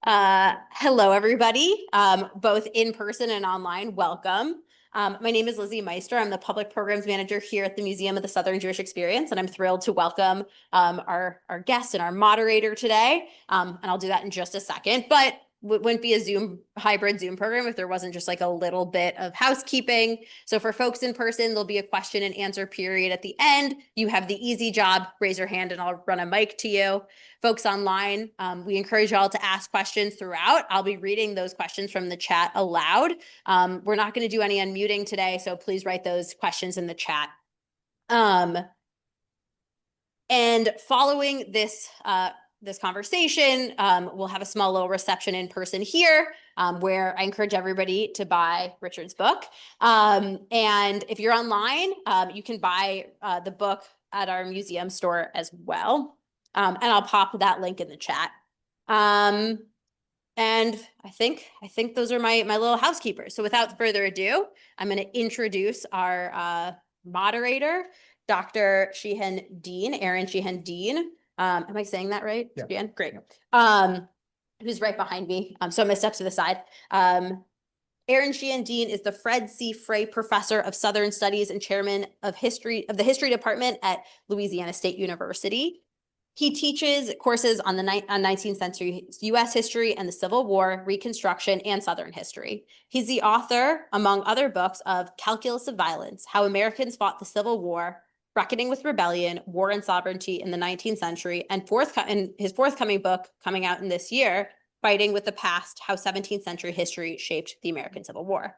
Hello, everybody, both in person and online. Welcome. My name is Lizzie Meister. I'm the Public Programs Manager here at the Museum of the Southern Jewish Experience, and I'm thrilled to welcome our guest and our moderator today. And I'll do that in just a second, but wouldn't be a hybrid Zoom program if there wasn't just like a little bit of housekeeping. So for folks in person, there'll be a question and answer period at the end. You have the easy job, raise your hand and I'll run a mic to you. Folks online, we encourage y'all to ask questions throughout. I'll be reading those questions from the chat aloud. We're not going to do any unmuting today, so please write those questions in the chat. And following this conversation, we'll have a small little reception in person here, where I encourage everybody to buy Richard's book. And if you're online, you can buy the book at our museum store as well. And I'll pop that link in the chat. And I think those are my little housekeepers. So without further ado, I'm going to introduce our moderator, Dr. Sheehan-Dean, Erin Sheehan-Dean. Am I saying that right? Yeah. Sheehan? Great. Who's right behind me. So I'm going to step to the side. Erin Sheehan-Dean is the Fred C. Frey Professor of Southern Studies and Chairman of the History Department at Louisiana State University. He teaches courses on 19th century U.S. history and the Civil War, Reconstruction, and Southern history. He's the author, among other books, of Calculus of Violence, How Americans Fought the Civil War, Reckoning with Rebellion, War and Sovereignty in the 19th Century, and his forthcoming book, coming out in this year, Fighting with the Past, How 17th Century History Shaped the American Civil War.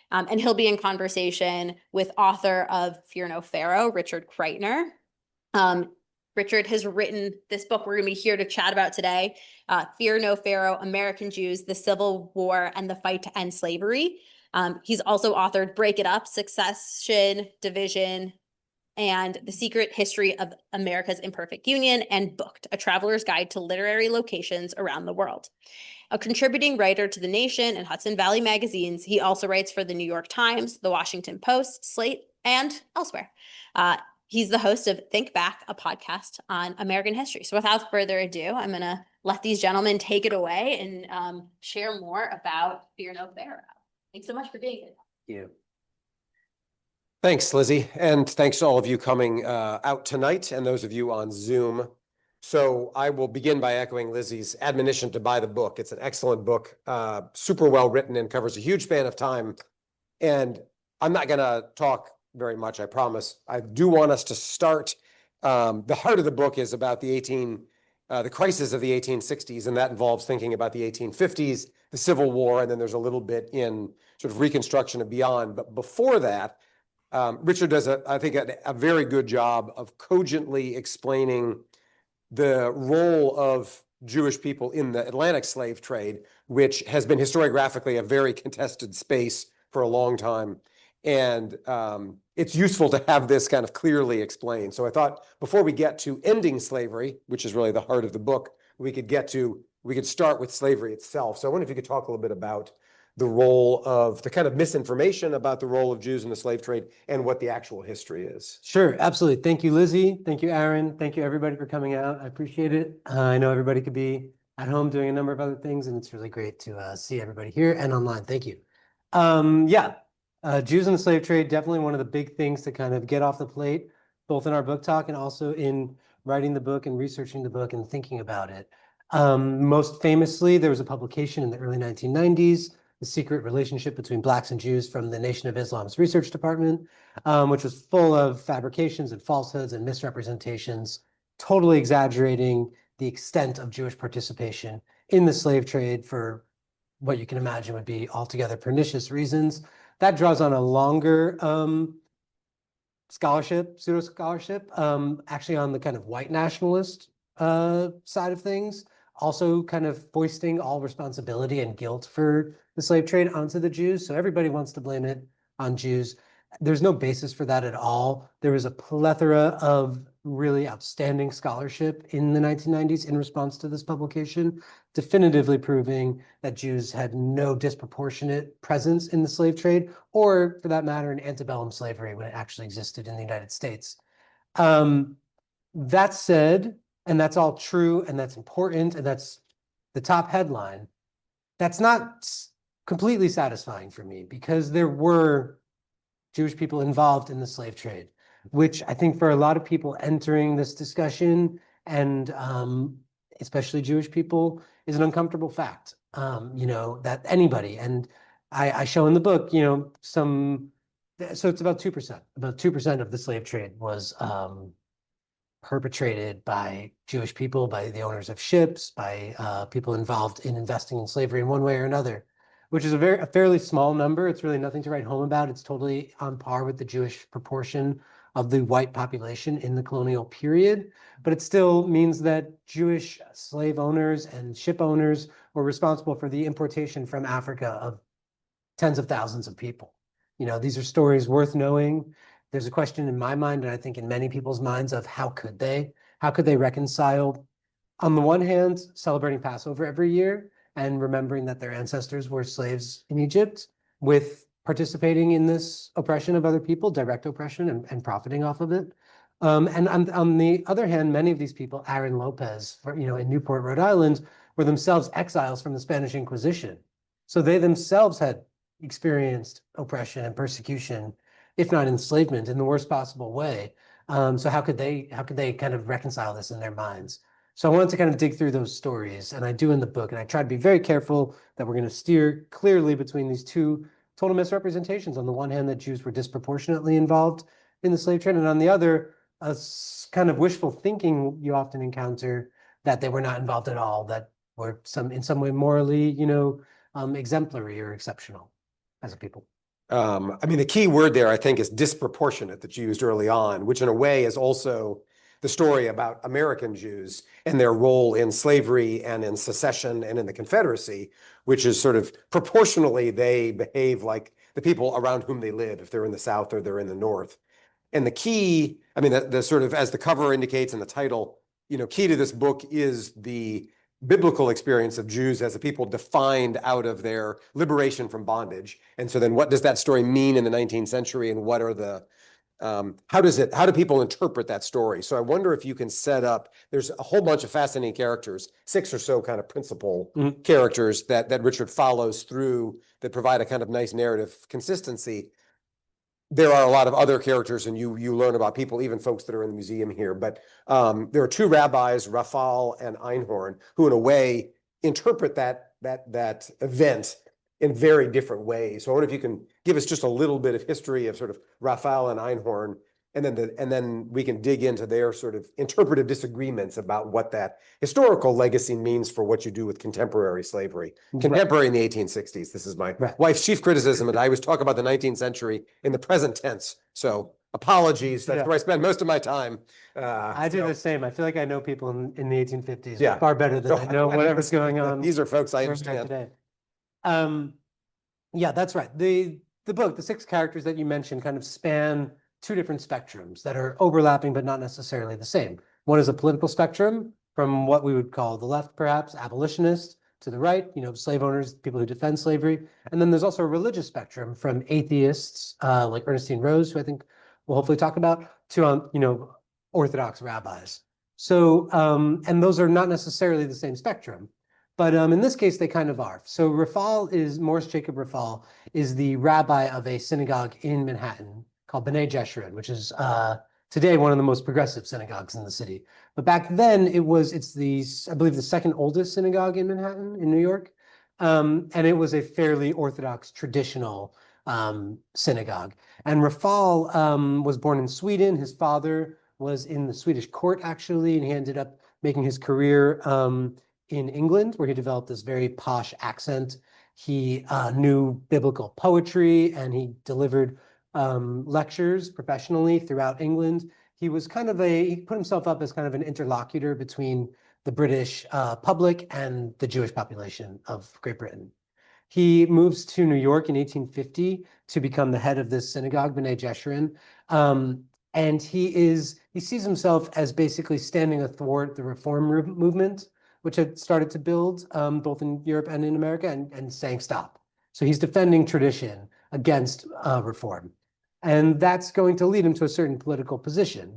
And he'll be in conversation with author of Fear No Pharaoh, Richard Kreitner. Richard has written this book we're going to be here to chat about today, Fear No Pharaoh, American Jews, the Civil War, and the Fight to End Slavery. He's also authored Break It Up, Succession, Division, and The Secret History of America's Imperfect Union, and Booked, A Traveler's Guide to Literary Locations Around the World. A contributing writer to The Nation and Hudson Valley magazines, he also writes for the New York Times, the Washington Post, Slate, and elsewhere. He's the host of Think Back, a podcast on American history. So without further ado, I'm going to let these gentlemen take it away and share more about Fear No Pharaoh. Thanks so much for being here. Thank you. Thanks, Lizzie. And thanks to all of you coming out tonight and those of you on Zoom. So I will begin by echoing Lizzie's admonition to buy the book. It's an excellent book, super well written and covers a huge span of time. And I'm not going to talk very much, I promise. I do want us to start. The heart of the book is about the crisis of the 1860s, and that involves thinking about the 1850s, the Civil War, and then there's a little bit in sort of Reconstruction and beyond. But before that, Richard does, I think, a very good job of cogently explaining the role of Jewish people in the Atlantic slave trade, which has been historiographically a very contested space for a long time. And it's useful to have this kind of clearly explained. So I thought before we get to ending slavery, which is really the heart of the book, we could start with slavery itself. So I wonder if you could talk a little bit about the role of the kind of misinformation about the role of Jews in the slave trade and what the actual history is. Sure, absolutely. Thank you, Lizzie. Thank you, Aaron. Thank you, everybody, for coming out. I appreciate it. I know everybody could be at home doing a number of other things, and it's really great to see everybody here and online. Thank you. Jews in the slave trade, definitely one of the big things to kind of get off the plate, both in our book talk and also in writing the book and researching the book and thinking about it. Most famously, there was a publication in the early 1990s, The Secret Relationship Between Blacks and Jews, from the Nation of Islam's research department, which was full of fabrications and falsehoods and misrepresentations, totally exaggerating the extent of Jewish participation in the slave trade for what you can imagine would be altogether pernicious reasons. That draws on a longer pseudo-scholarship, actually on the kind of white nationalist side of things, also kind of foisting all responsibility and guilt for the slave trade onto the Jews. So everybody wants to blame it on Jews. There's no basis for that at all. There was a plethora of really outstanding scholarship in the 1990s in response to this publication, definitively proving that Jews had no disproportionate presence in the slave trade, or for that matter, in antebellum slavery when it actually existed in the United States. That said, and that's all true, and that's important, and that's the top headline, that's not completely satisfying for me, because there were Jewish people involved in the slave trade, which I think for a lot of people entering this discussion, and especially Jewish people, is an uncomfortable fact. That anybody, and I show in the book, so it's about 2%. About 2% of the slave trade was perpetrated by Jewish people, by the owners of ships, by people involved in investing in slavery in one way or another, which is a fairly small number. It's really nothing to write home about. It's totally on par with the Jewish proportion of the white population in the colonial period. But it still means that Jewish slave owners and ship owners were responsible for the importation from Africa of tens of thousands of people. These are stories worth knowing. There's a question in my mind, and I think in many people's minds, of how could they reconcile, on the one hand, celebrating Passover every year and remembering that their ancestors were slaves in Egypt, with participating in this oppression of other people, direct oppression, and profiting off of it. And on the other hand, many of these people, Aaron Lopez, in Newport, Rhode Island, were themselves exiles from the Spanish Inquisition. So they themselves had experienced oppression and persecution, if not enslavement, in the worst possible way. So how could they kind of reconcile this in their minds? So I wanted to kind of dig through those stories, and I do in the book, and I try to be very careful that we're going to steer clearly between these two total misrepresentations. On the one hand, that Jews were disproportionately involved in the slave trade, and on the other, a kind of wishful thinking you often encounter, that they were not involved at all, that were in some way morally, exemplary or exceptional as a people. The key word there, I think, is disproportionate, that you used early on, which in a way is also the story about American Jews and their role in slavery and in secession and in the Confederacy, which is sort of proportionally they behave like the people around whom they live, if they're in the South or they're in the North. And the key, the sort of, as the cover indicates and the title, key to this book is the biblical experience of Jews as a people defined out of their liberation from bondage. And so then what does that story mean in the 19th century, and what are the how do people interpret that story? So I wonder if you can set up, there's a whole bunch of fascinating characters, 6 or so kind of principal characters that Richard follows through, that provide a kind of nice narrative consistency. There are a lot of other characters, and you learn about people, even folks that are in the museum here. But there are 2 rabbis, Raphael and Einhorn, who in a way interpret that event in very different ways. So I wonder if you can give us just a little bit of history of sort of Raphael and Einhorn, and then we can dig into their sort of interpretive disagreements about what that historical legacy means for what you do with contemporary slavery. Contemporary in the 1860s. This is my wife's chief criticism, and I always talk about the 19th century in the present tense. So apologies, that's where I spend most of my time. I do the same. I feel like I know people in the 1850s far better than I know whatever's going on. These are folks I understand today. Yeah, that's right. The book, the 6 characters that you mentioned, kind of span 2 different spectrums that are overlapping but not necessarily the same. One is a political spectrum, from what we would call the left, perhaps, abolitionist, to the right, slave owners, people who defend slavery. And then there's also a religious spectrum, from atheists like Ernestine Rose, who I think we'll hopefully talk about, to Orthodox rabbis. So, and those are not necessarily the same spectrum. But in this case, they kind of are. So Morris Jacob Raphael is the rabbi of a synagogue in Manhattan called B'nai Jeshurun, which is today one of the most progressive synagogues in the city. But back then, I believe, the second oldest synagogue in Manhattan, in New York. And it was a fairly Orthodox, traditional synagogue. And Raphael was born in Sweden. His father was in the Swedish court, actually, and he ended up making his career in England, where he developed this very posh accent. He knew biblical poetry, and he delivered lectures professionally throughout England. He was he put himself up as kind of an interlocutor between the British public and the Jewish population of Great Britain. He moves to New York in 1850 to become the head of this synagogue, B'nai Jeshurun. And he sees himself as basically standing athwart the reform movement, which had started to build both in Europe and in America, and saying stop. So he's defending tradition against reform. And that's going to lead him to a certain political position.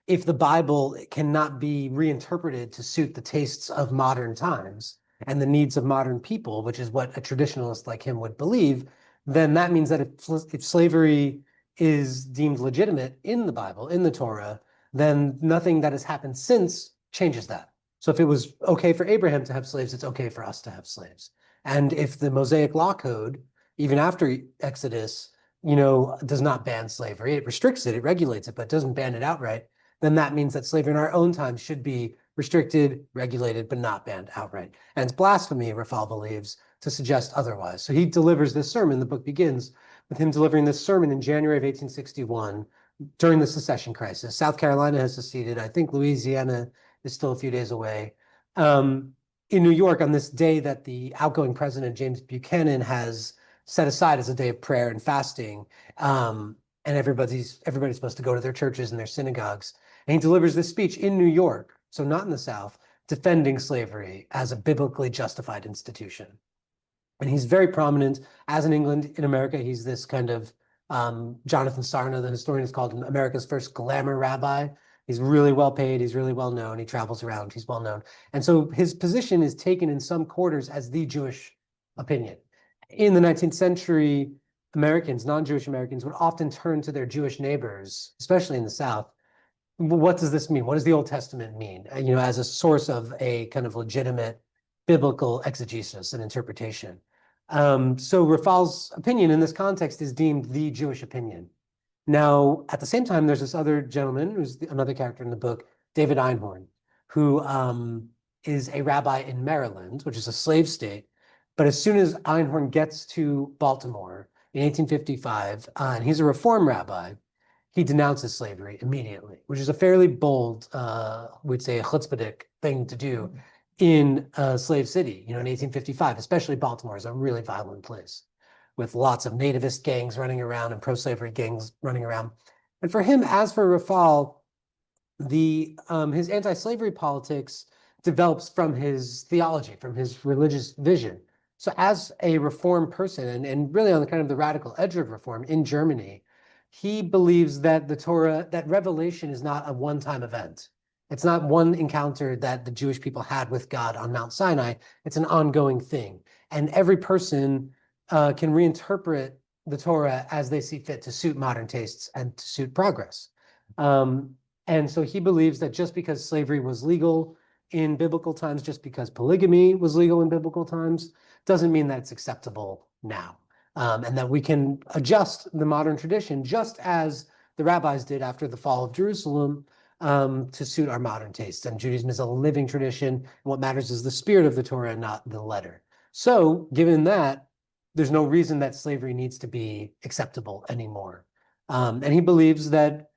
if the Bible cannot be reinterpreted to suit the tastes of modern times and the needs of modern people, which is what a traditionalist like him would believe, then that means that if slavery is deemed legitimate in the Bible, in the Torah, then nothing that has happened since changes that. So if it was okay for Abraham to have slaves, it's okay for us to have slaves. And if the Mosaic Law Code, even after Exodus, does not ban slavery, it restricts it, it regulates it, but doesn't ban it outright, then that means that slavery in our own time should be restricted, regulated, but not banned outright. And it's blasphemy, Rafal believes, to suggest otherwise. So he delivers this sermon. The book begins with him delivering this sermon in January of 1861 during the secession crisis. South Carolina has seceded. I think Louisiana is still a few days away. In New York, on this day that the outgoing president, James Buchanan, has set aside as a day of prayer and fasting, and everybody's supposed to go to their churches and their synagogues. And he delivers this speech in New York, so not in the South, defending slavery as a biblically justified institution. And he's very prominent, as in England. In America, he's this kind of, Jonathan Sarna, the historian, has called him America's first glamour rabbi. He's really well paid, he's really well known, he travels around, he's well known. And so his position is taken in some quarters as the Jewish opinion. In the 19th century, Americans, non-Jewish Americans, would often turn to their Jewish neighbors, especially in the South. What does this mean? What does the Old Testament mean? As a source of a kind of legitimate biblical exegesis and interpretation. So Rafal's opinion in this context is deemed the Jewish opinion. Now, at the same time, there's this other gentleman who's another character in the book, David Einhorn, who is a rabbi in Maryland, which is a slave state. But as soon as Einhorn gets to Baltimore in 1855, and he's a Reform rabbi, he denounces slavery immediately, which is a fairly bold, we'd say a chutzpahdik thing to do in a slave city, in 1855, especially Baltimore is a really violent place with lots of nativist gangs running around and pro-slavery gangs running around. And for him, as for Rafal, his anti-slavery politics develops from his theology, from his religious vision. So as a Reform person, and really on the kind of the radical edge of Reform in Germany, he believes that the Torah, that revelation is not a one-time event. It's not one encounter that the Jewish people had with God on Mount Sinai. It's an ongoing thing. And every person can reinterpret the Torah as they see fit to suit modern tastes and to suit progress. And so he believes that just because slavery was legal in biblical times, just because polygamy was legal in biblical times, doesn't mean that it's acceptable now. And that we can adjust the modern tradition just as the rabbis did after the fall of Jerusalem to suit our modern tastes. And Judaism is a living tradition. And what matters is the spirit of the Torah, not the letter. So given that, there's no reason that slavery needs to be acceptable anymore. And he believes that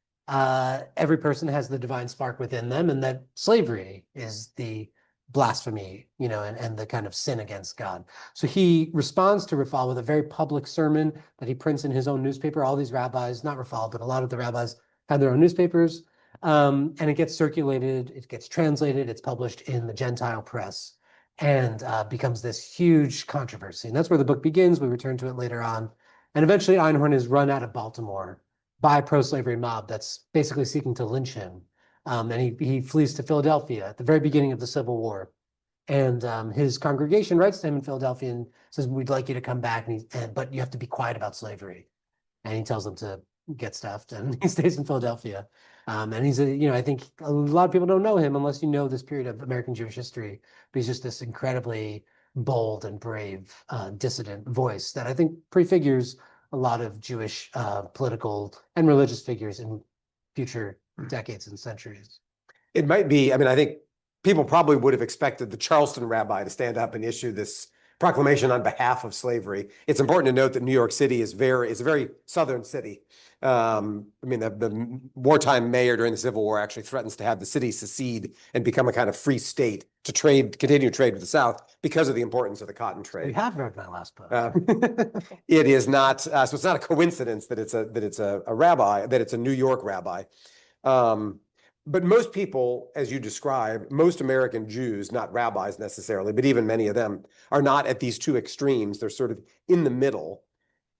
every person has the divine spark within them and that slavery is the blasphemy, and the kind of sin against God. So he responds to Rafal with a very public sermon that he prints in his own newspaper. All these rabbis, not Rafal, but a lot of the rabbis had their own newspapers. And it gets circulated, it gets translated, it's published in the Gentile press and becomes this huge controversy. And that's where the book begins. We return to it later on. And eventually Einhorn is run out of Baltimore by a pro-slavery mob that's basically seeking to lynch him. And he flees to Philadelphia at the very beginning of the Civil War. And his congregation writes to him in Philadelphia and says, we'd like you to come back, but you have to be quiet about slavery. And he tells them to get stuffed, and he stays in Philadelphia. And he's I think a lot of people don't know him unless you know this period of American Jewish history, but he's just this incredibly bold and brave dissident voice that I think prefigures a lot of Jewish political and religious figures in future decades and centuries. It might be, I think people probably would have expected the Charleston rabbi to stand up and issue this proclamation on behalf of slavery. It's important to note that New York City is a very southern city. The wartime mayor during the Civil War actually threatens to have the city secede and become a kind of free state to continue trade with the South because of the importance of the cotton trade. You have read my last book. It is not, so it's not a coincidence that it's a rabbi, that it's a New York rabbi. But most people, as you describe, most American Jews, not rabbis necessarily, but even many of them, are not at these two extremes. They're sort of in the middle.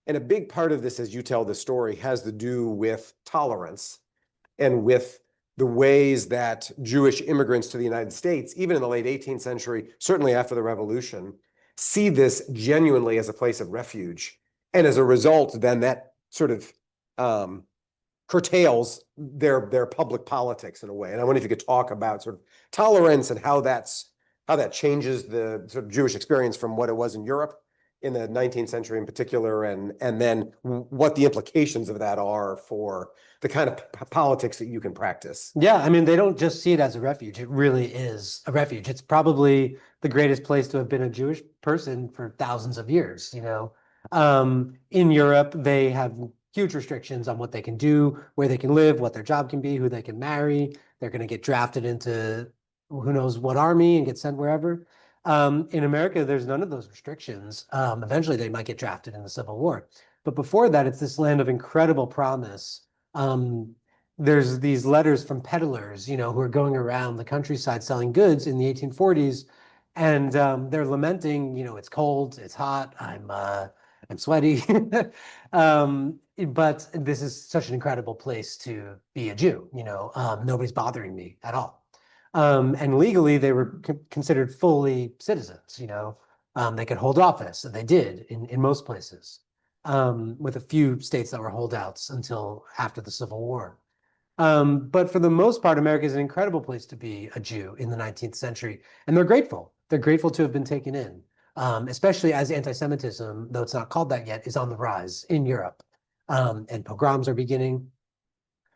And a big part of this, as you tell the story, has to do with tolerance and with the ways that Jewish immigrants to the United States, even in the late 18th century, certainly after the Revolution, see this genuinely as a place of refuge. And as a result, then that sort of curtails their public politics in a way. And I wonder if you could talk about sort of tolerance and how that changes the sort of Jewish experience from what it was in Europe in the 19th century in particular, and then what the implications of that are for the kind of politics that you can practice. Yeah, I mean, they don't just see it as a refuge. It really is a refuge. It's probably the greatest place to have been a Jewish person for thousands of years, you know. In Europe, they have huge restrictions on what they can do, where they can live, what their job can be, who they can marry. They're going to get drafted into who knows what army and get sent wherever. In America, there's none of those restrictions. Eventually, they might get drafted in the Civil War. But before that, it's this land of incredible promise. There's these letters from peddlers, you know, who are going around the countryside selling goods in the 1840s. And they're lamenting, you know, it's cold, it's hot, I'm sweaty. But this is such an incredible place to be a Jew, you know, nobody's bothering me at all. And legally, they were considered fully citizens, you know, they could hold office, and they did in most places, with a few states that were holdouts until after the Civil War. But for the most part, America is an incredible place to be a Jew in the 19th century, and they're grateful. They're grateful to have been taken in, especially as anti-Semitism, though it's not called that yet, is on the rise in Europe, and pogroms are beginning.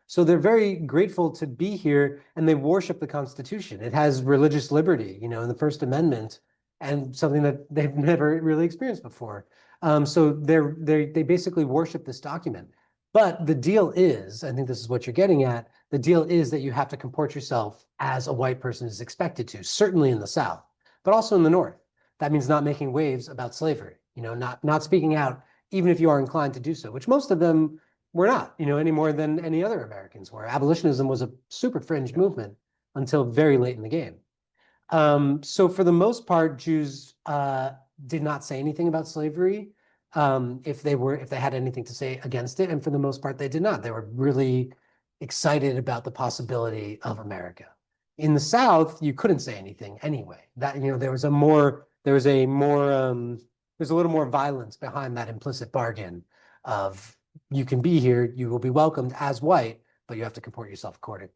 So they're very grateful to be here, and they worship the Constitution. It has religious liberty, you know, in the First Amendment, and something that they've never really experienced before. So they basically worship this document. But the deal is, I think this is what you're getting at, the deal is that you have to comport yourself as a white person is expected to, certainly in the South, but also in the North. That means not making waves about slavery, you know, not speaking out, even if you are inclined to do so, which most of them were not, you know, any more than any other Americans were. Abolitionism was a super fringe movement until very late in the game. So for the most part, Jews did not say anything about slavery. If they had anything to say against it, and for the most part, they did not. They were really excited about the possibility of America. In the South, you couldn't say anything anyway. That, you know, there was a little more violence behind that implicit bargain of you can be here, you will be welcomed as white, but you have to comport yourself accordingly.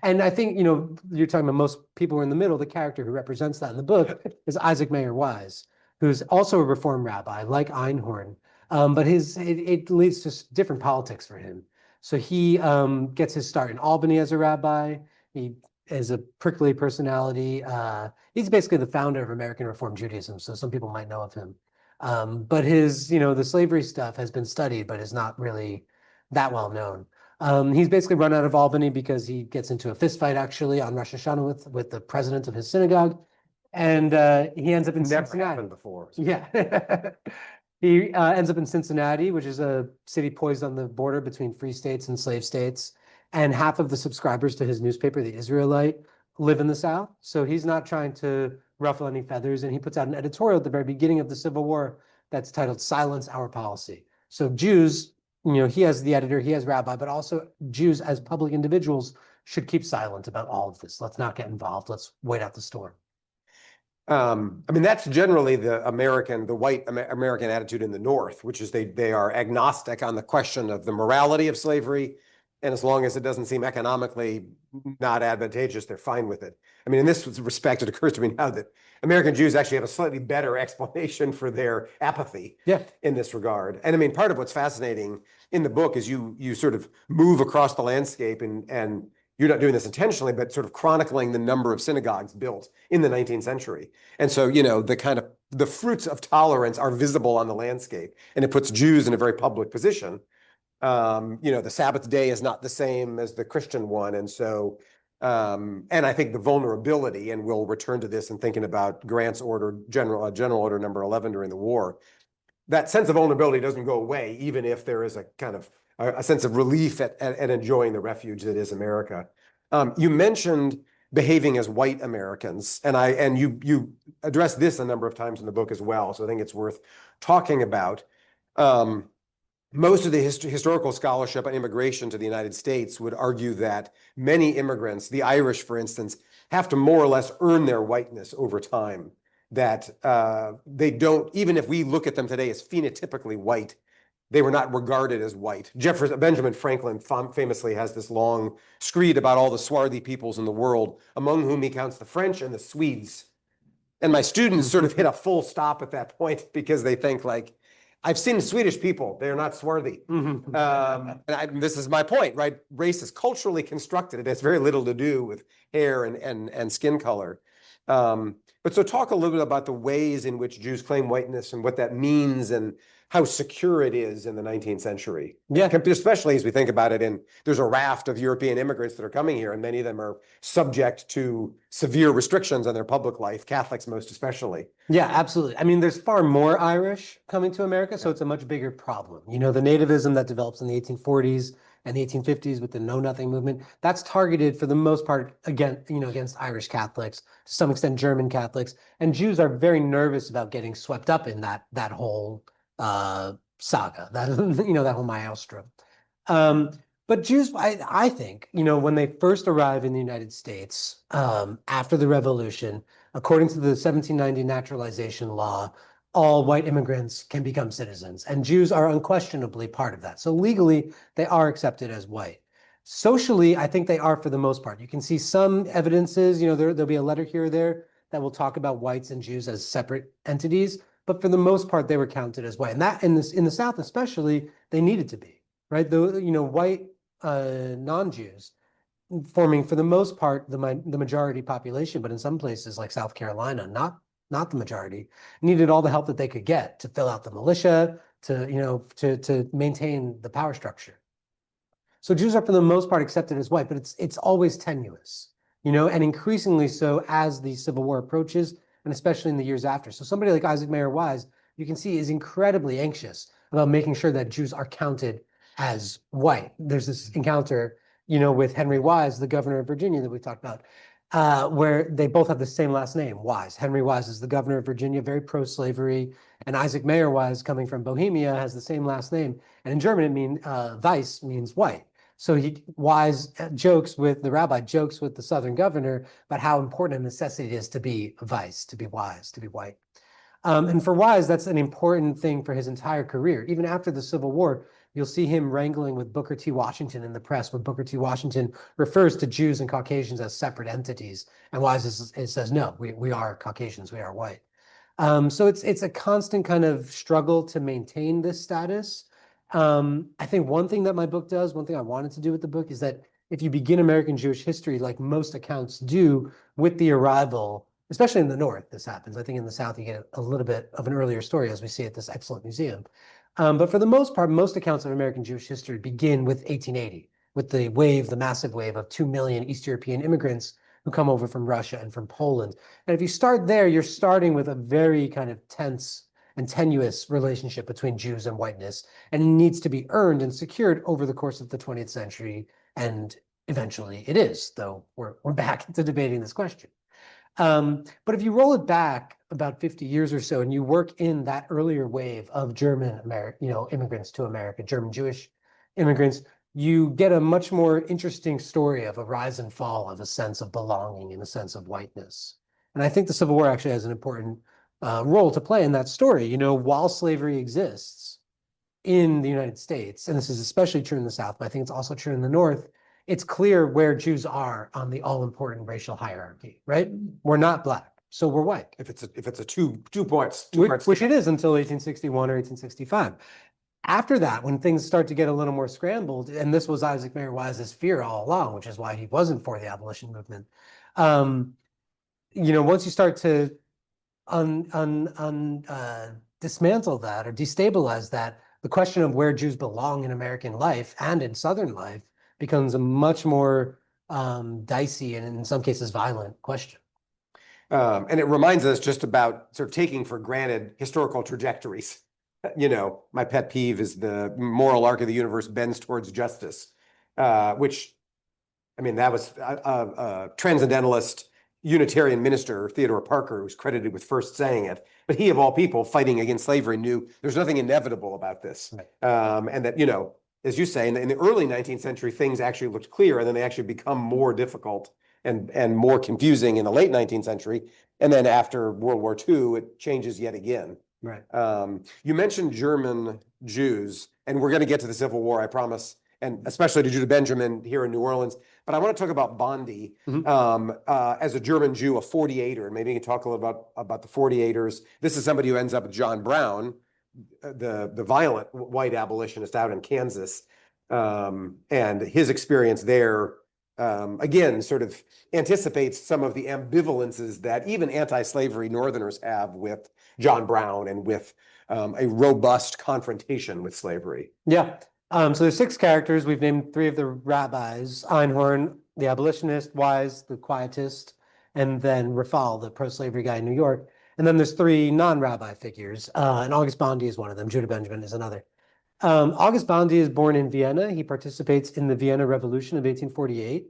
And I think, you know, you're talking about most people who are in the middle. The character who represents that in the book is Isaac Mayer Wise, who's also a Reform rabbi, like Einhorn, but it leads to different politics for him. So he gets his start in Albany as a rabbi. He is a prickly personality. He's basically the founder of American Reform Judaism, so some people might know of him. But his, you know, the slavery stuff has been studied, but is not really that well known. He's basically run out of Albany because he gets into a fist fight actually on Rosh Hashanah with the president of his synagogue. And he ends up in Never Cincinnati. happened before. Yeah. He ends up in Cincinnati, which is a city poised on the border between free states and slave states. And half of the subscribers to his newspaper, The Israelite, live in the South. So he's not trying to ruffle any feathers. And he puts out an editorial at the very beginning of the Civil War that's titled Silence Our Policy. So Jews, you know, he has the editor, he has rabbi, but also Jews as public individuals should keep silent about all of this. Let's not get involved. Let's wait out the storm. I mean, that's generally the white American attitude in the North, which is they are agnostic on the question of the morality of slavery. And as long as it doesn't seem economically not advantageous, they're fine with it. I mean, in this respect, it occurs to me now that American Jews actually have a slightly better explanation for their apathy in this regard. And I mean, part of what's fascinating in the book is you sort of move across the landscape and you're not doing this intentionally, but sort of chronicling the number of synagogues built in the 19th century. And so, you know, the fruits of tolerance are visible on the landscape, and it puts Jews in a very public position. You know, the Sabbath day is not the same as the Christian one. And so, and I think the vulnerability, and we'll return to this in thinking about Grant's order, General Order number 11 during the war, that sense of vulnerability doesn't go away, even if there is a kind of a sense of relief at enjoying the refuge that is America. You mentioned behaving as white Americans, and you address this a number of times in the book as well. So I think it's worth talking about. most of the historical scholarship on immigration to the United States would argue that many immigrants, the Irish, for instance, have to more or less earn their whiteness over time. That they don't, even if we look at them today as phenotypically white, they were not regarded as white. Benjamin Franklin famously has this long screed about all the swarthy peoples in the world, among whom he counts the French and the Swedes. And my students sort of hit a full stop at that point because they think like, I've seen Swedish people, they're not swarthy. This is my point, right? Race is culturally constructed. It has very little to do with hair and skin color. But so talk a little bit about the ways in which Jews claim whiteness and what that means and how secure it is in the 19th century. Yeah. Especially as we think about it, and there's a raft of European immigrants that are coming here, and many of them are subject to severe restrictions on their public life, Catholics most especially. Yeah, absolutely. I mean, there's far more Irish coming to America, so it's a much bigger problem. You know, the nativism that develops in the 1840s and the 1850s with the Know Nothing movement, that's targeted for the most part against Irish Catholics, to some extent German Catholics, and Jews are very nervous about getting swept up in that whole saga, that whole maelstrom. But Jews, I think, when they first arrive in the United States after the Revolution, according to the 1790 naturalization law, all white immigrants can become citizens, and Jews are unquestionably part of that. So legally, they are accepted as white. Socially, I think they are for the most part. You can see some evidences, there'll be a letter here or there that will talk about whites and Jews as separate entities, but for the most part, they were counted as white. And that in the South especially, they needed to be, right? White non-Jews forming for the most part the majority population, but in some places like South Carolina, not the majority, needed all the help that they could get to fill out the militia, to maintain the power structure. So Jews are for the most part accepted as white, but it's always tenuous, and increasingly so as the Civil War approaches, and especially in the years after. So somebody like Isaac Mayer Wise, you can see, is incredibly anxious about making sure that Jews are counted as white. There's this encounter, with Henry Wise, the governor of Virginia that we talked about, where they both have the same last name, Wise. Henry Wise is the governor of Virginia, very pro-slavery, and Isaac Mayer Wise, coming from Bohemia, has the same last name. And in German, Weiss means white. So Wise jokes with the rabbi, jokes with the Southern governor about how important a necessity it is to be Weiss, to be wise, to be white. And for Wise, that's an important thing for his entire career. Even after the Civil War, you'll see him wrangling with Booker T. Washington in the press, where Booker T. Washington refers to Jews and Caucasians as separate entities. And Wise says, no, we are Caucasians, we are white. So it's a constant kind of struggle to maintain this status. I think one thing that my book does, one thing I wanted to do with the book, is that if you begin American Jewish history, like most accounts do, with the arrival, especially in the North, this happens. I think in the South, you get a little bit of an earlier story, as we see at this excellent museum. But for the most part, most accounts of American Jewish history begin with 1880, with the massive wave of 2 million East European immigrants who come over from Russia and from Poland. And if you start there, you're starting with a very kind of tense and tenuous relationship between Jews and whiteness, and it needs to be earned and secured over the course of the 20th century. And eventually it is, though we're back to debating this question. But if you roll it back about 50 years or so, and you work in that earlier wave of German immigrants to America, German Jewish immigrants, you get a much more interesting story of a rise and fall of a sense of belonging and a sense of whiteness. And I think the Civil War actually has an important role to play in that story. While slavery exists in the United States, and this is especially true in the South, but I think it's also true in the North, it's clear where Jews are on the all-important racial hierarchy, right? We're not Black, so we're white. If it's a two parts, which it is until 1861 or 1865. After that, when things start to get a little more scrambled, and this was Isaac Mayer Wise's fear all along, which is why he wasn't for the abolition movement. Once you start to dismantle that or destabilize that, the question of where Jews belong in American life and in Southern life becomes a much more dicey and in some cases violent question. And it reminds us just about sort of taking for granted historical trajectories. My pet peeve is the moral arc of the universe bends towards justice, which, that was a transcendentalist Unitarian minister, Theodore Parker, who's credited with first saying it, but he of all people fighting against slavery knew there's nothing inevitable about this. Right. And that, as you say, in the early 19th century, things actually looked clear, and then they actually become more difficult and more confusing in the late 19th century. And then after World War II, it changes yet again. Right. You mentioned German Jews, and we're going to get to the Civil War, I promise, and especially to Judah Benjamin here in New Orleans. But I want to talk about Bondi as a German Jew, a 48er, and maybe you can talk a little about the 48ers. This is somebody who ends up with John Brown, the violent white abolitionist out in Kansas, and his experience there. Again, sort of anticipates some of the ambivalences that even anti-slavery Northerners have with John Brown and with a robust confrontation with slavery. Yeah. So there's 6 characters. We've named 3 of the rabbis: Einhorn, the abolitionist; Wise, the quietist; and then Rafal, the pro-slavery guy in New York. And then there's 3 non-rabbi figures, and August Bondi is one of them. Judah Benjamin is another. August Bondi is born in Vienna. He participates in the Vienna Revolution of 1848.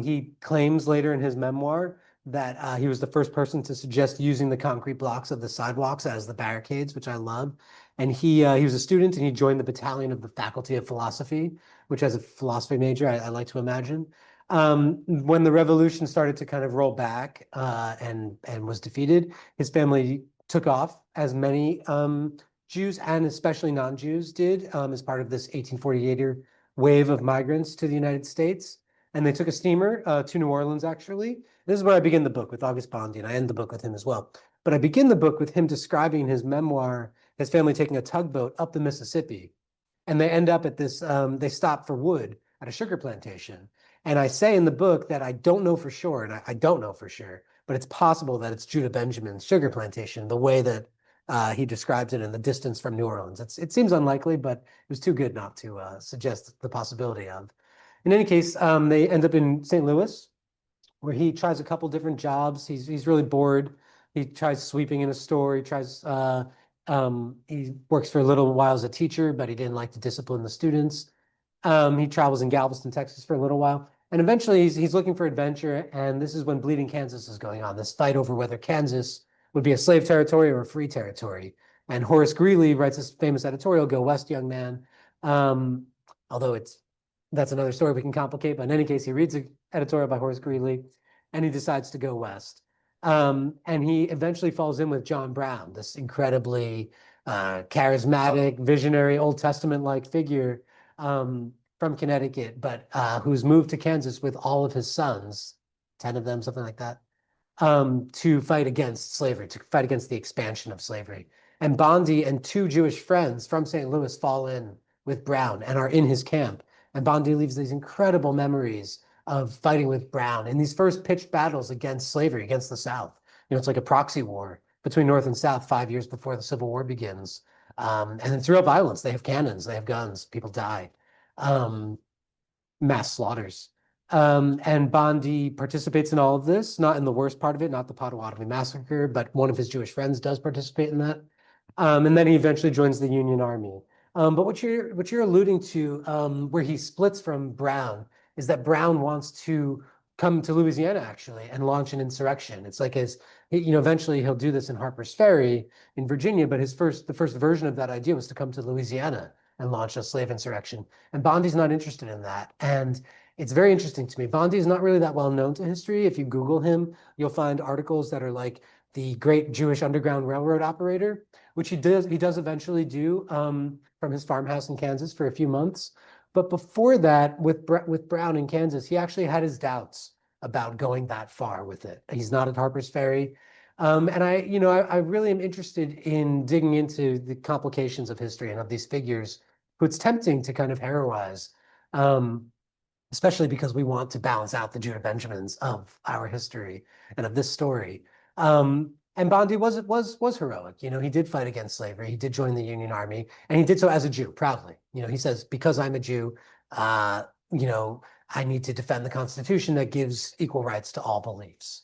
He claims later in his memoir that he was the first person to suggest using the concrete blocks of the sidewalks as the barricades, which I love. And he was a student, and he joined the battalion of the Faculty of Philosophy, which, as a philosophy major, I like to imagine. When the revolution started to kind of roll back and was defeated, his family took off, as many Jews and especially non-Jews did, as part of this 1848 wave of migrants to the United States. And they took a steamer to New Orleans, actually. This is where I begin the book, with August Bondi, and I end the book with him as well. But I begin the book with him describing in his memoir his family taking a tugboat up the Mississippi. And they end up at this, they stop for wood at a sugar plantation. And I say in the book that I don't know for sure, and I don't know for sure, but it's possible that it's Judah Benjamin's sugar plantation, the way that he describes it in the distance from New Orleans. It seems unlikely, but it was too good not to suggest the possibility of. In any case, they end up in St. Louis, where he tries a couple different jobs. He's really bored. He tries sweeping in a store. He works for a little while as a teacher, but he didn't like to discipline the students. He travels in Galveston, Texas for a little while. And eventually he's looking for adventure. And this is when Bleeding Kansas is going on, this fight over whether Kansas would be a slave territory or a free territory. And Horace Greeley writes this famous editorial, "Go West, Young Man." Although that's another story we can complicate. But in any case, he reads an editorial by Horace Greeley, and he decides to go west. And he eventually falls in with John Brown, this incredibly charismatic, visionary, Old Testament-like figure from Connecticut, but who's moved to Kansas with all of his sons, 10 of them, something like that, to fight against slavery, to fight against the expansion of slavery. And Bondi and 2 Jewish friends from St. Louis fall in with Brown and are in his camp. And Bondi leaves these incredible memories of fighting with Brown in these first pitched battles against slavery, against the South. It's like a proxy war between North and South 5 years before the Civil War begins. And then it's real violence. They have cannons, they have guns, people die, mass slaughters. And Bondi participates in all of this, not in the worst part of it, not the Potawatomi massacre, but one of his Jewish friends does participate in that. And then he eventually joins the Union Army. But what you're alluding to, where he splits from Brown, is that Brown wants to come to Louisiana, actually, and launch an insurrection. It's like eventually he'll do this in Harper's Ferry in Virginia, but the first version of that idea was to come to Louisiana and launch a slave insurrection. And Bondi's not interested in that. And it's very interesting to me. Bondi is not really that well known to history. If you Google him, you'll find articles that are like the great Jewish Underground Railroad operator, which he does eventually do from his farmhouse in Kansas for a few months. But before that, with Brown in Kansas, he actually had his doubts about going that far with it. He's not at Harper's Ferry. And I really am interested in digging into the complications of history and of these figures who it's tempting to kind of heroize, especially because we want to balance out the Judah Benjamins of our history and of this story. And Bondi was heroic. He did fight against slavery. He did join the Union Army, and he did so as a Jew, proudly. He says, because I'm a Jew, I need to defend the Constitution that gives equal rights to all beliefs.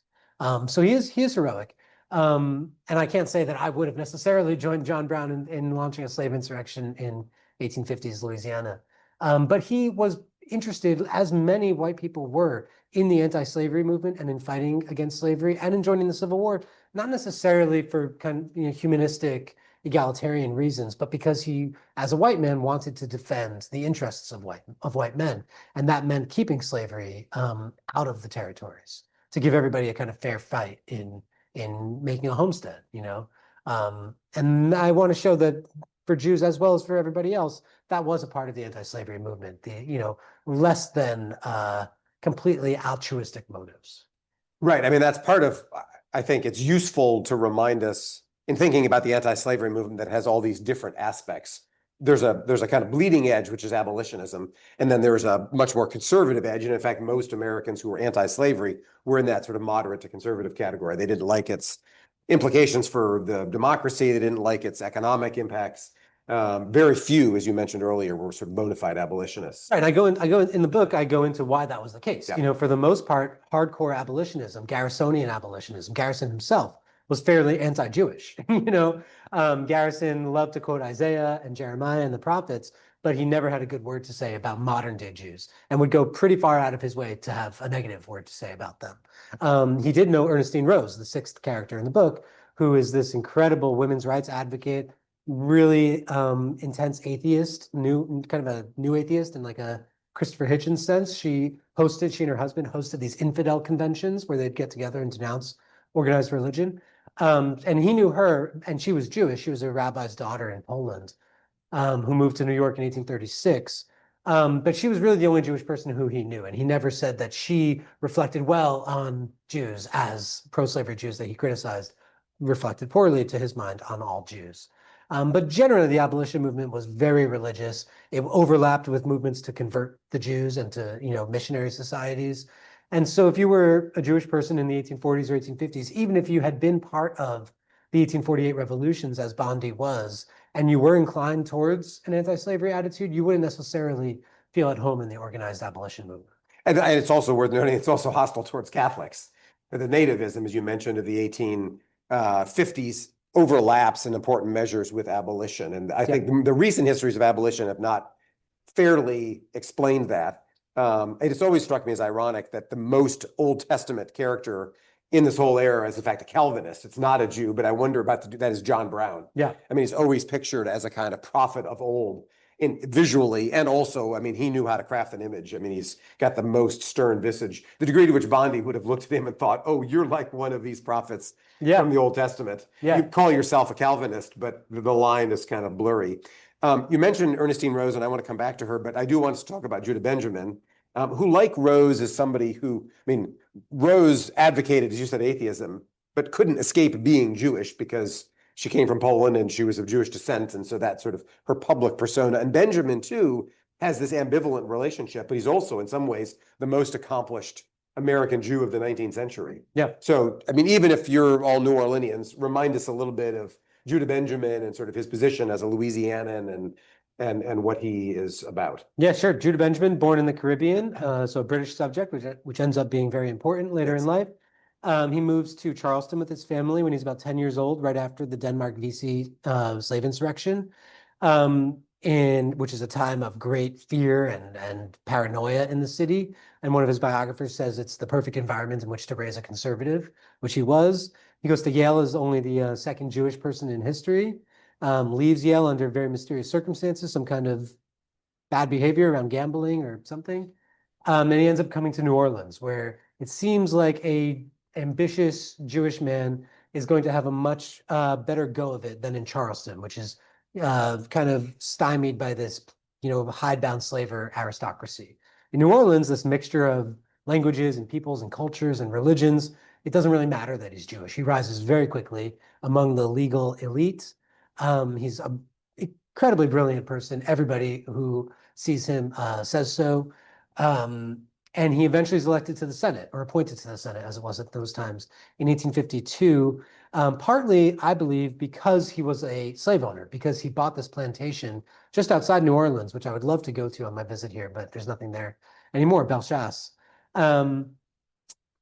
So he is heroic. And I can't say that I would have necessarily joined John Brown in launching a slave insurrection in 1850s Louisiana. But he was interested, as many white people were, in the anti-slavery movement and in fighting against slavery and in joining the Civil War, not necessarily for kind of humanistic, egalitarian reasons, but because he, as a white man, wanted to defend the interests of white men, and that meant keeping slavery out of the territories to give everybody a kind of fair fight in making a homestead, and I want to show that for Jews as well as for everybody else, that was a part of the anti-slavery movement, less than completely altruistic motives. Right. I mean, that's part of, I think it's useful to remind us in thinking about the anti-slavery movement that has all these different aspects. There's a kind of bleeding edge, which is abolitionism. And then there's a much more conservative edge. And in fact, most Americans who were anti-slavery were in that sort of moderate to conservative category. They didn't like its implications for the democracy. They didn't like its economic impacts. Very few, as you mentioned earlier, were sort of bona fide abolitionists. Right. I go in the book, I go into why that was the case. Yeah. For the most part, hardcore abolitionism, Garrisonian abolitionism, Garrison himself was fairly anti-Jewish. Garrison loved to quote Isaiah and Jeremiah and the prophets, but he never had a good word to say about modern day Jews and would go pretty far out of his way to have a negative word to say about them. He did know Ernestine Rose, the sixth character in the book, who is this incredible women's rights advocate, really intense atheist, kind of a new atheist in like a Christopher Hitchens sense. She and her husband hosted these infidel conventions where they'd get together and denounce organized religion. And he knew her, and she was Jewish. She was a rabbi's daughter in Poland, who moved to New York in 1836. But she was really the only Jewish person who he knew. And he never said that she reflected well on Jews, as pro-slavery Jews that he criticized reflected poorly, to his mind, on all Jews. But generally, the abolition movement was very religious. It overlapped with movements to convert the Jews into, missionary societies. And so if you were a Jewish person in the 1840s or 1850s, even if you had been part of the 1848 revolutions, as Bondi was, and you were inclined towards an anti-slavery attitude, you wouldn't necessarily feel at home in the organized abolition movement. And it's also worth noting, it's also hostile towards Catholics. The nativism, as you mentioned, of the 1850s overlaps in important measures with abolition. And I think the recent histories of abolition have not fairly explained that. It's always struck me as ironic that the most Old Testament character in this whole era is in fact a Calvinist. It's not a Jew, but I wonder about that is John Brown. Yeah. I mean, he's always pictured as a kind of prophet of old visually, and also, I mean, he knew how to craft an image. I mean, he's got the most stern visage, the degree to which Bondi would have looked at him and thought, oh, you're like one of these prophets from the Old Testament. Yeah. You call yourself a Calvinist, but the line is kind of blurry. You mentioned Ernestine Rose, and I want to come back to her, but I do want to talk about Judah Benjamin, who, like Rose, is somebody who, Rose advocated, as you said, atheism, but couldn't escape being Jewish because she came from Poland and she was of Jewish descent. And so that's sort of her public persona. And Benjamin, too, has this ambivalent relationship, but he's also, in some ways, the most accomplished American Jew of the 19th century. Yeah. So, even if you're all New Orleanians, remind us a little bit of Judah Benjamin and sort of his position as a Louisianan and what he is about. Yeah, sure. Judah Benjamin, born in the Caribbean, so a British subject, which ends up being very important later in life. He moves to Charleston with his family when he's about 10 years old, right after the Denmark Vesey slave insurrection, which is a time of great fear and paranoia in the city. And one of his biographers says it's the perfect environment in which to raise a conservative, which he was. He goes to Yale as only the second Jewish person in history, leaves Yale under very mysterious circumstances, some kind of bad behavior around gambling or something. And he ends up coming to New Orleans, where it seems like a ambitious Jewish man is going to have a much better go of it than in Charleston, which is kind of stymied by this, hidebound slaver aristocracy. In New Orleans, this mixture of languages and peoples and cultures and religions, it doesn't really matter that he's Jewish. He rises very quickly among the legal elite. He's an incredibly brilliant person. Everybody who sees him says so. And he eventually is elected to the Senate, or appointed to the Senate, as it was at those times, in 1852, partly, I believe, because he was a slave owner, because he bought this plantation just outside New Orleans, which I would love to go to on my visit here, but there's nothing there anymore, Bellechasse.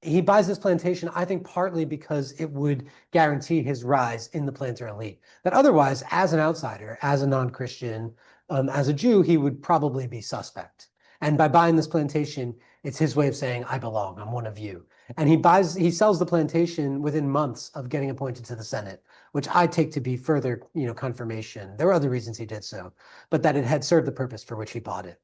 He buys this plantation, I think, partly because it would guarantee his rise in the planter elite, that otherwise, as an outsider, as a non-Christian, as a Jew, he would probably be suspect. And by buying this plantation, it's his way of saying, I belong, I'm one of you. And he sells the plantation within months of getting appointed to the Senate, which I take to be further, confirmation. There were other reasons he did so, but that it had served the purpose for which he bought it.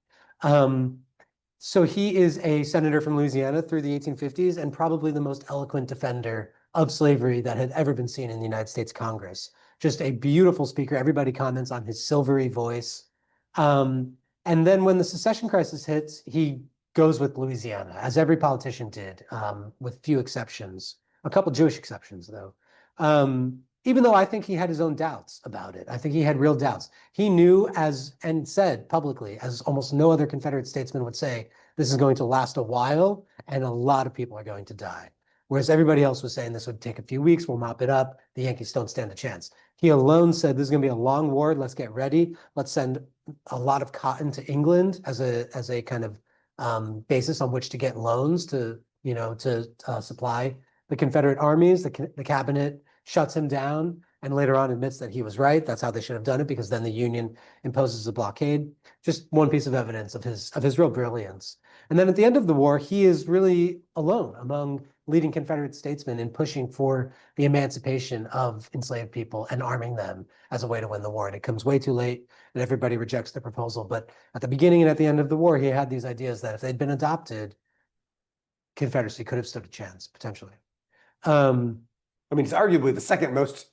So he is a senator from Louisiana through the 1850s and probably the most eloquent defender of slavery that had ever been seen in the United States Congress. Just a beautiful speaker. Everybody comments on his silvery voice. And then when the secession crisis hits, he goes with Louisiana, as every politician did, with few exceptions, a couple Jewish exceptions, though. Even though I think he had his own doubts about it. I think he had real doubts. He knew, and said publicly, as almost no other Confederate statesman would say, this is going to last a while and a lot of people are going to die. Whereas everybody else was saying this would take a few weeks, we'll mop it up, the Yankees don't stand a chance. He alone said this is going to be a long war, let's get ready, let's send a lot of cotton to England as a kind of basis on which to get loans to supply the Confederate armies. The cabinet shuts him down and later on admits that he was right. That's how they should have done it, because then the Union imposes a blockade. Just one piece of evidence of his real brilliance. And then at the end of the war, he is really alone among leading Confederate statesmen in pushing for the emancipation of enslaved people and arming them as a way to win the war. And it comes way too late and everybody rejects the proposal. But at the beginning and at the end of the war, he had these ideas that if they'd been adopted, Confederacy could have stood a chance, potentially. He's arguably the second most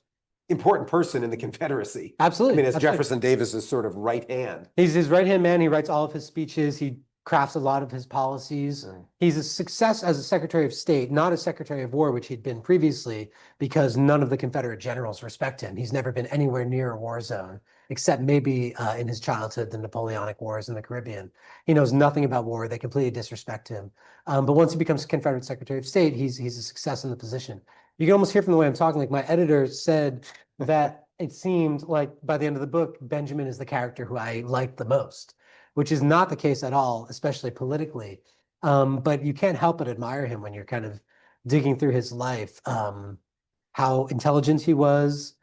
important person in the Confederacy. Absolutely. As Jefferson Davis's sort of right hand. He's his right-hand man. He writes all of his speeches. He crafts a lot of his policies. He's a success as a Secretary of State, not a Secretary of War, which he'd been previously, because none of the Confederate generals respect him. He's never been anywhere near a war zone, except maybe in his childhood, the Napoleonic Wars in the Caribbean. He knows nothing about war. They completely disrespect him. But once he becomes Confederate Secretary of State, he's a success in the position. You can almost hear from the way I'm talking, like my editor said that it seemed like by the end of the book, Benjamin is the character who I liked the most, which is not the case at all, especially politically. But you can't help but admire him when you're kind of digging through his life, how intelligent he was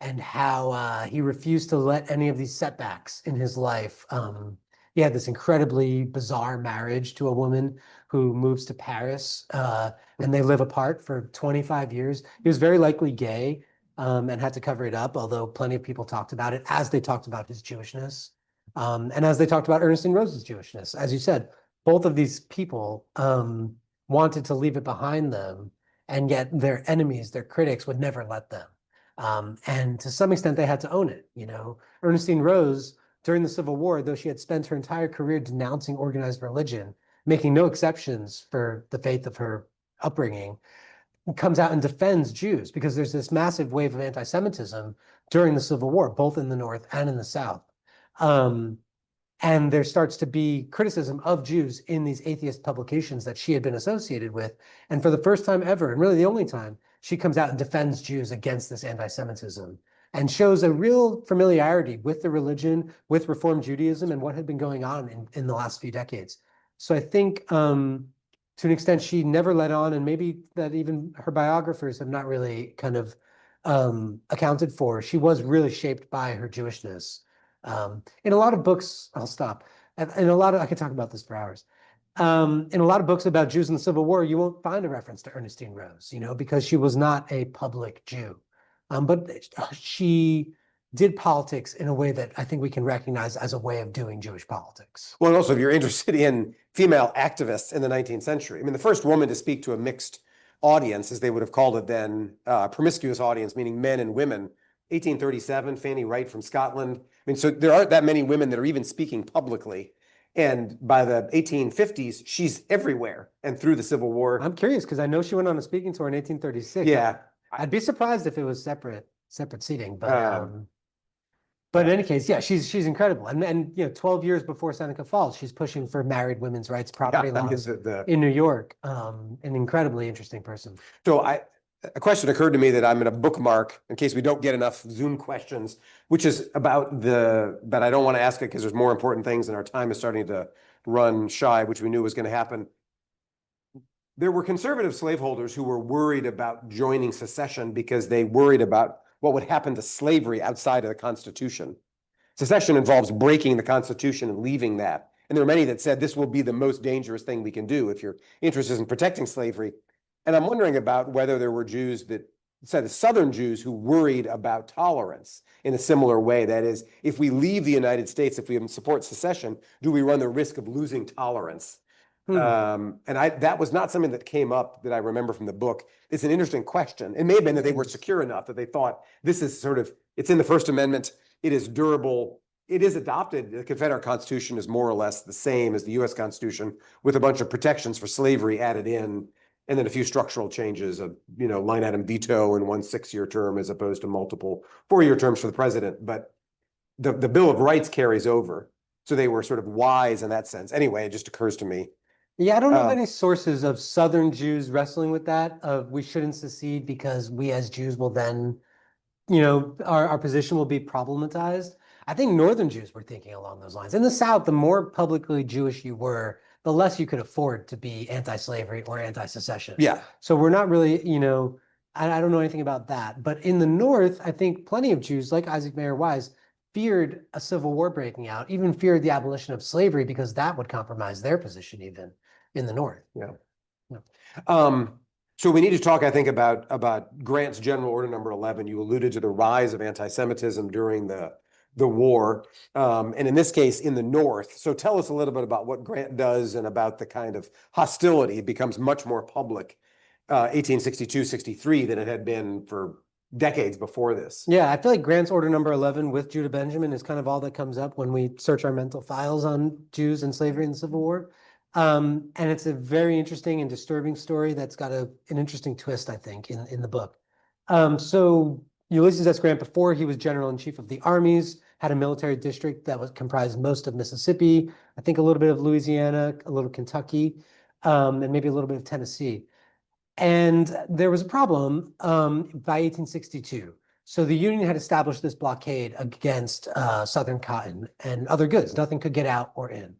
and how he refused to let any of these setbacks in his life. He had this incredibly bizarre marriage to a woman who moves to Paris, and they live apart for 25 years. He was very likely gay and had to cover it up, although plenty of people talked about it as they talked about his Jewishness. And as they talked about Ernestine Rose's Jewishness. As you said, both of these people wanted to leave it behind them, and yet their enemies, their critics, would never let them. And to some extent, they had to own it. Ernestine Rose, during the Civil War, though she had spent her entire career denouncing organized religion, making no exceptions for the faith of her upbringing, comes out and defends Jews, because there's this massive wave of anti-Semitism during the Civil War, both in the North and in the South. And there starts to be criticism of Jews in these atheist publications that she had been associated with. And for the first time ever, and really the only time, she comes out and defends Jews against this anti-Semitism and shows a real familiarity with the religion, with Reform Judaism, and what had been going on in the last few decades. So I think to an extent she never let on, and maybe that even her biographers have not really kind of accounted for. She was really shaped by her Jewishness. In a lot of books, I'll stop. I could talk about this for hours. In a lot of books about Jews in the Civil War, you won't find a reference to Ernestine Rose, because she was not a public Jew. But she did politics in a way that I think we can recognize as a way of doing Jewish politics. Well, and also if you're interested in female activists in the 19th century, the first woman to speak to a mixed audience, as they would have called it then, promiscuous audience, meaning men and women, 1837, Fanny Wright from Scotland. So there aren't that many women that are even speaking publicly. And by the 1850s, she's everywhere. And through the Civil War. I'm curious, because I know she went on a speaking tour in 1836. Yeah. I'd be surprised if it was separate seating, but in any case, yeah, she's incredible. And 12 years before Seneca Falls, she's pushing for married women's rights property laws in New York. An incredibly interesting person. So a question occurred to me that I'm going to bookmark in case we don't get enough Zoom questions, which is about but I don't want to ask it because there's more important things and our time is starting to run shy, which we knew was going to happen. There were conservative slaveholders who were worried about joining secession because they worried about what would happen to slavery outside of the Constitution. Secession involves breaking the Constitution and leaving that And there are many that said this will be the most dangerous thing we can do if your interest is in protecting slavery. And I'm wondering about whether there were Jews that said Southern Jews who worried about tolerance in a similar way. That is, if we leave the United States, if we support secession, do we run the risk of losing tolerance? And that was not something that came up that I remember from the book. It's an interesting question. It may have been that they were secure enough that they thought this is sort of, it's in the First Amendment, it is durable, it is adopted. The Confederate Constitution is more or less the same as the US Constitution, with a bunch of protections for slavery added in, and then a few structural changes of, line item veto in one 6-year term as opposed to multiple 4-year terms for the president. But the Bill of Rights carries over. So they were sort of wise in that sense. Anyway, it just occurs to me. Yeah, I don't know of any sources of Southern Jews wrestling with that, of we shouldn't secede because we as Jews will then, our position will be problematized. I think Northern Jews were thinking along those lines. In the South, the more publicly Jewish you were, the less you could afford to be anti-slavery or anti-secession. Yeah. So we're not really, I don't know anything about that. But in the North, I think plenty of Jews, like Isaac Mayer Wise, feared a civil war breaking out, even feared the abolition of slavery because that would compromise their position even in the North. Yeah. Yeah. So we need to talk, I think, about Grant's General Order Number 11. You alluded to the rise of anti-Semitism during the war, and in this case, in the North. So tell us a little bit about what Grant does and about the kind of hostility. It becomes much more public, 1862-63 than it had been for decades before this. Yeah, I feel like Grant's Order Number 11 with Judah Benjamin is kind of all that comes up when we search our mental files on Jews and slavery in the Civil War. And it's a very interesting and disturbing story that's got an interesting twist, I think, in the book. So Ulysses S. Grant, before he was general-in-chief of the armies, had a military district that was comprised most of Mississippi, I think a little bit of Louisiana, a little Kentucky, and maybe a little bit of Tennessee. And there was a problem by 1862. So the Union had established this blockade against Southern cotton and other goods. Nothing could get out or in.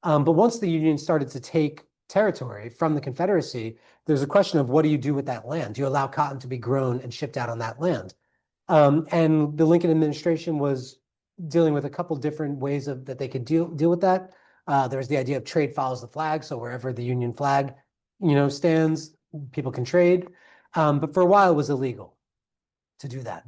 But once the Union started to take territory from the Confederacy, there's a question of what do you do with that land? Do you allow cotton to be grown and shipped out on that land? And the Lincoln administration was dealing with a couple different ways that they could deal with that. There's the idea of trade follows the flag. So wherever the Union flag, stands, people can trade. But for a while, it was illegal to do that.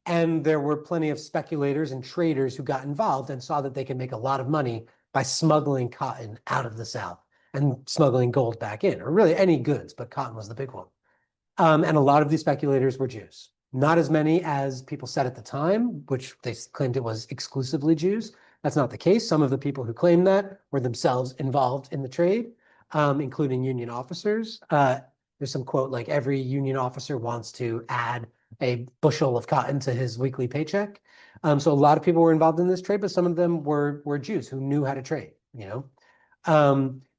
And there were plenty of speculators and traders who got involved and saw that they could make a lot of money by smuggling cotton out of the South and smuggling gold back in, or really any goods, but cotton was the big one. And a lot of these speculators were Jews. Not as many as people said at the time, which they claimed it was exclusively Jews. That's not the case. Some of the people who claimed that were themselves involved in the trade, including Union officers. There's some quote like every Union officer wants to add a bushel of cotton to his weekly paycheck. So a lot of people were involved in this trade, but some of them were Jews who knew how to trade,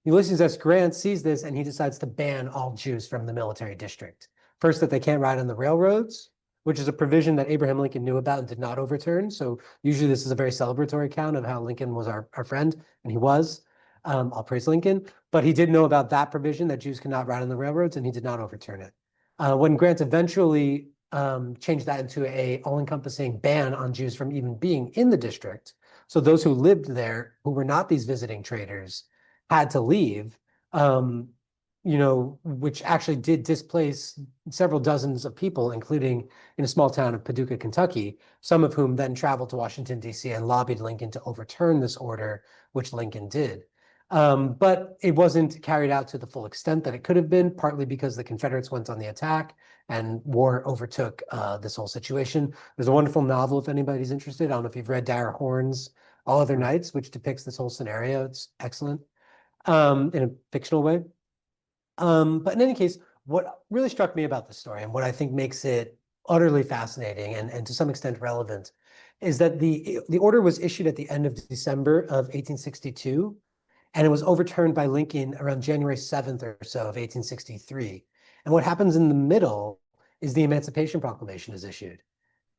Ulysses S. Grant sees this and he decides to ban all Jews from the military district. First, that they can't ride on the railroads, which is a provision that Abraham Lincoln knew about and did not overturn. So usually this is a very celebratory account of how Lincoln was our friend, and he was. I'll praise Lincoln. But he did know about that provision that Jews cannot ride on the railroads, and he did not overturn it. When Grant eventually changed that into a all-encompassing ban on Jews from even being in the district, so those who lived there, who were not these visiting traders, had to leave, which actually did displace several dozens of people, including in a small town of Paducah, Kentucky, some of whom then traveled to Washington, D.C. and lobbied Lincoln to overturn this order, which Lincoln did. But it wasn't carried out to the full extent that it could have been, partly because the Confederates went on the attack and war overtook this whole situation. There's a wonderful novel, if anybody's interested. I don't know if you've read Dara Horn's All Other Nights, which depicts this whole scenario. It's excellent in a fictional way. But in any case, what really struck me about this story and what I think makes it utterly fascinating and to some extent relevant is that the order was issued at the end of December of 1862, and it was overturned by Lincoln around January 7th or so of 1863. And what happens in the middle is the Emancipation Proclamation is issued.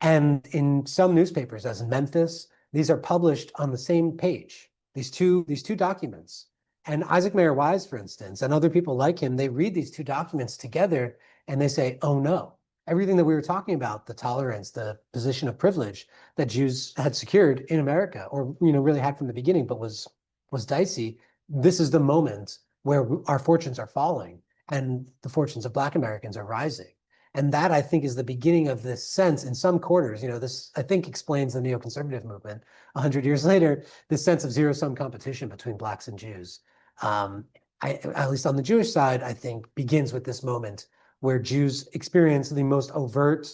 And in some newspapers, as in Memphis, these are published on the same page, these two documents. And Isaac Mayer Wise, for instance, and other people like him, they read these two documents together and they say, oh no, everything that we were talking about, the tolerance, the position of privilege that Jews had secured in America, or really had from the beginning, but was was dicey. This is the moment where our fortunes are falling and the fortunes of Black Americans are rising. And that, I think, is the beginning of this sense in some quarters. This, I think, explains the neoconservative movement 100 years later, this sense of zero-sum competition between Blacks and Jews. At least on the Jewish side, I think, begins with this moment where Jews experience the most overt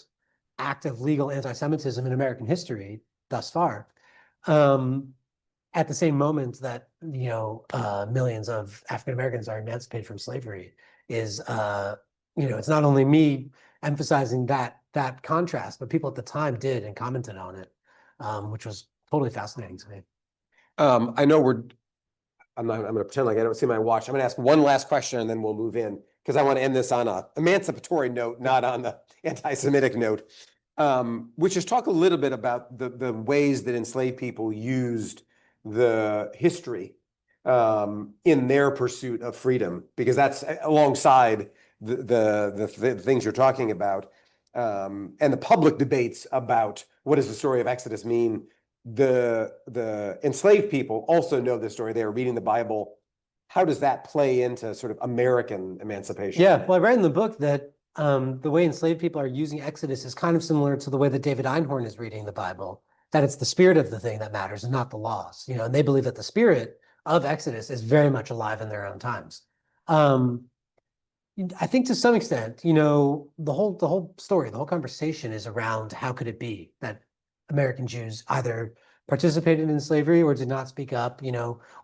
act of legal anti-Semitism in American history thus far. At the same moment that, millions of African Americans are emancipated from slavery is, it's not only me emphasizing that contrast, but people at the time did and commented on it, which was totally fascinating to me. I know I'm going to pretend like I don't see my watch. I'm going to ask one last question and then we'll move in because I want to end this on a emancipatory note, not on the anti-Semitic note, which is talk a little bit about the ways that enslaved people used the history in their pursuit of freedom, because that's alongside the things you're talking about, and the public debates about what does the story of Exodus mean. The enslaved people also know this story. They are reading the Bible. How does that play into sort of American emancipation? Yeah, well, I read in the book that the way enslaved people are using Exodus is kind of similar to the way that David Einhorn is reading the Bible, that it's the spirit of the thing that matters and not the laws, and they believe that the spirit of Exodus is very much alive in their own times. I think to some extent, the whole story, the whole conversation is around how could it be that American Jews either participated in slavery or did not speak up,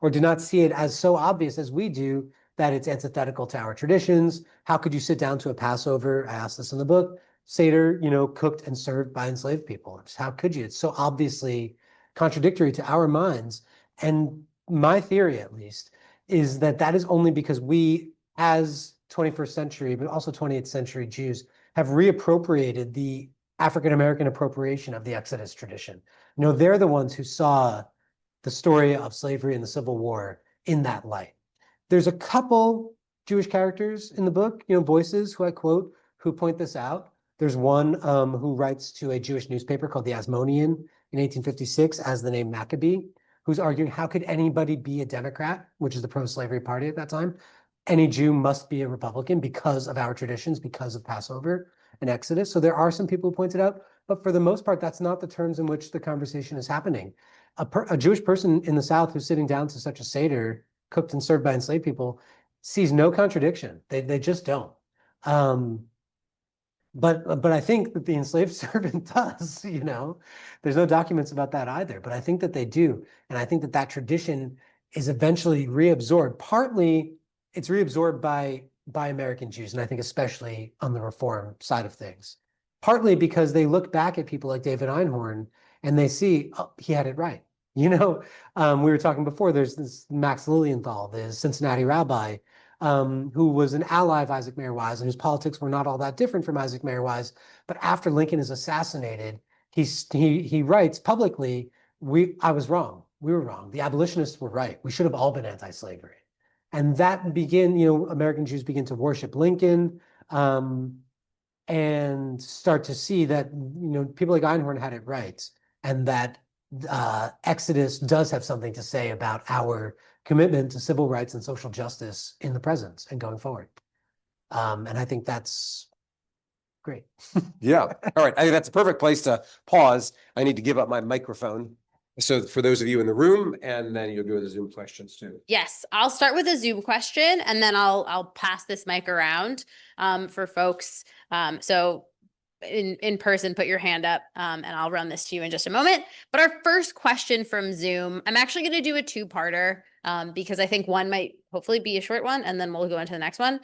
or did not see it as so obvious as we do that it's antithetical to our traditions. How could you sit down to a Passover? I asked this in the book, Seder, cooked and served by enslaved people. How could you? It's so obviously contradictory to our minds. And my theory, at least, is that is only because we, as 21st century, but also 20th century Jews, have reappropriated the African-American appropriation of the Exodus tradition. They're the ones who saw the story of slavery and the Civil War in that light. There's a couple Jewish characters in the book, voices who I quote, who point this out. There's one who writes to a Jewish newspaper called the Asmonean in 1856 as the name Maccabee, who's arguing how could anybody be a Democrat, which is the pro-slavery party at that time. Any Jew must be a Republican because of our traditions, because of Passover and Exodus. So there are some people who pointed out, but for the most part, that's not the terms in which the conversation is happening. A Jewish person in the South who's sitting down to such a Seder, cooked and served by enslaved people, sees no contradiction. They just don't. But I think that the enslaved servant does, There's no documents about that either, but I think that they do. And I think that tradition is eventually reabsorbed. Partly, it's reabsorbed by American Jews, and I think especially on the reform side of things. Partly because they look back at people like David Einhorn and they see, oh, he had it right. We were talking before, there's this Max Lilienthal, the Cincinnati rabbi, who was an ally of Isaac Mayer Wise and whose politics were not all that different from Isaac Mayer Wise. But after Lincoln is assassinated, he writes publicly, I was wrong. We were wrong. The abolitionists were right. We should have all been anti-slavery. And that American Jews begin to worship Lincoln and start to see that, people like Einhorn had it right. And that Exodus does have something to say about our commitment to civil rights and social justice in the present and going forward. And I think that's great. Yeah. All right. I think that's a perfect place to pause. I need to give up my microphone. So for those of you in the room, and then you'll go to the Zoom questions too. Yes, I'll start with a Zoom question and then I'll pass this mic around for folks. So in person, put your hand up and I'll run this to you in just a moment. But our first question from Zoom, I'm actually going to do a two-parter because I think one might hopefully be a short one and then we'll go into the next one.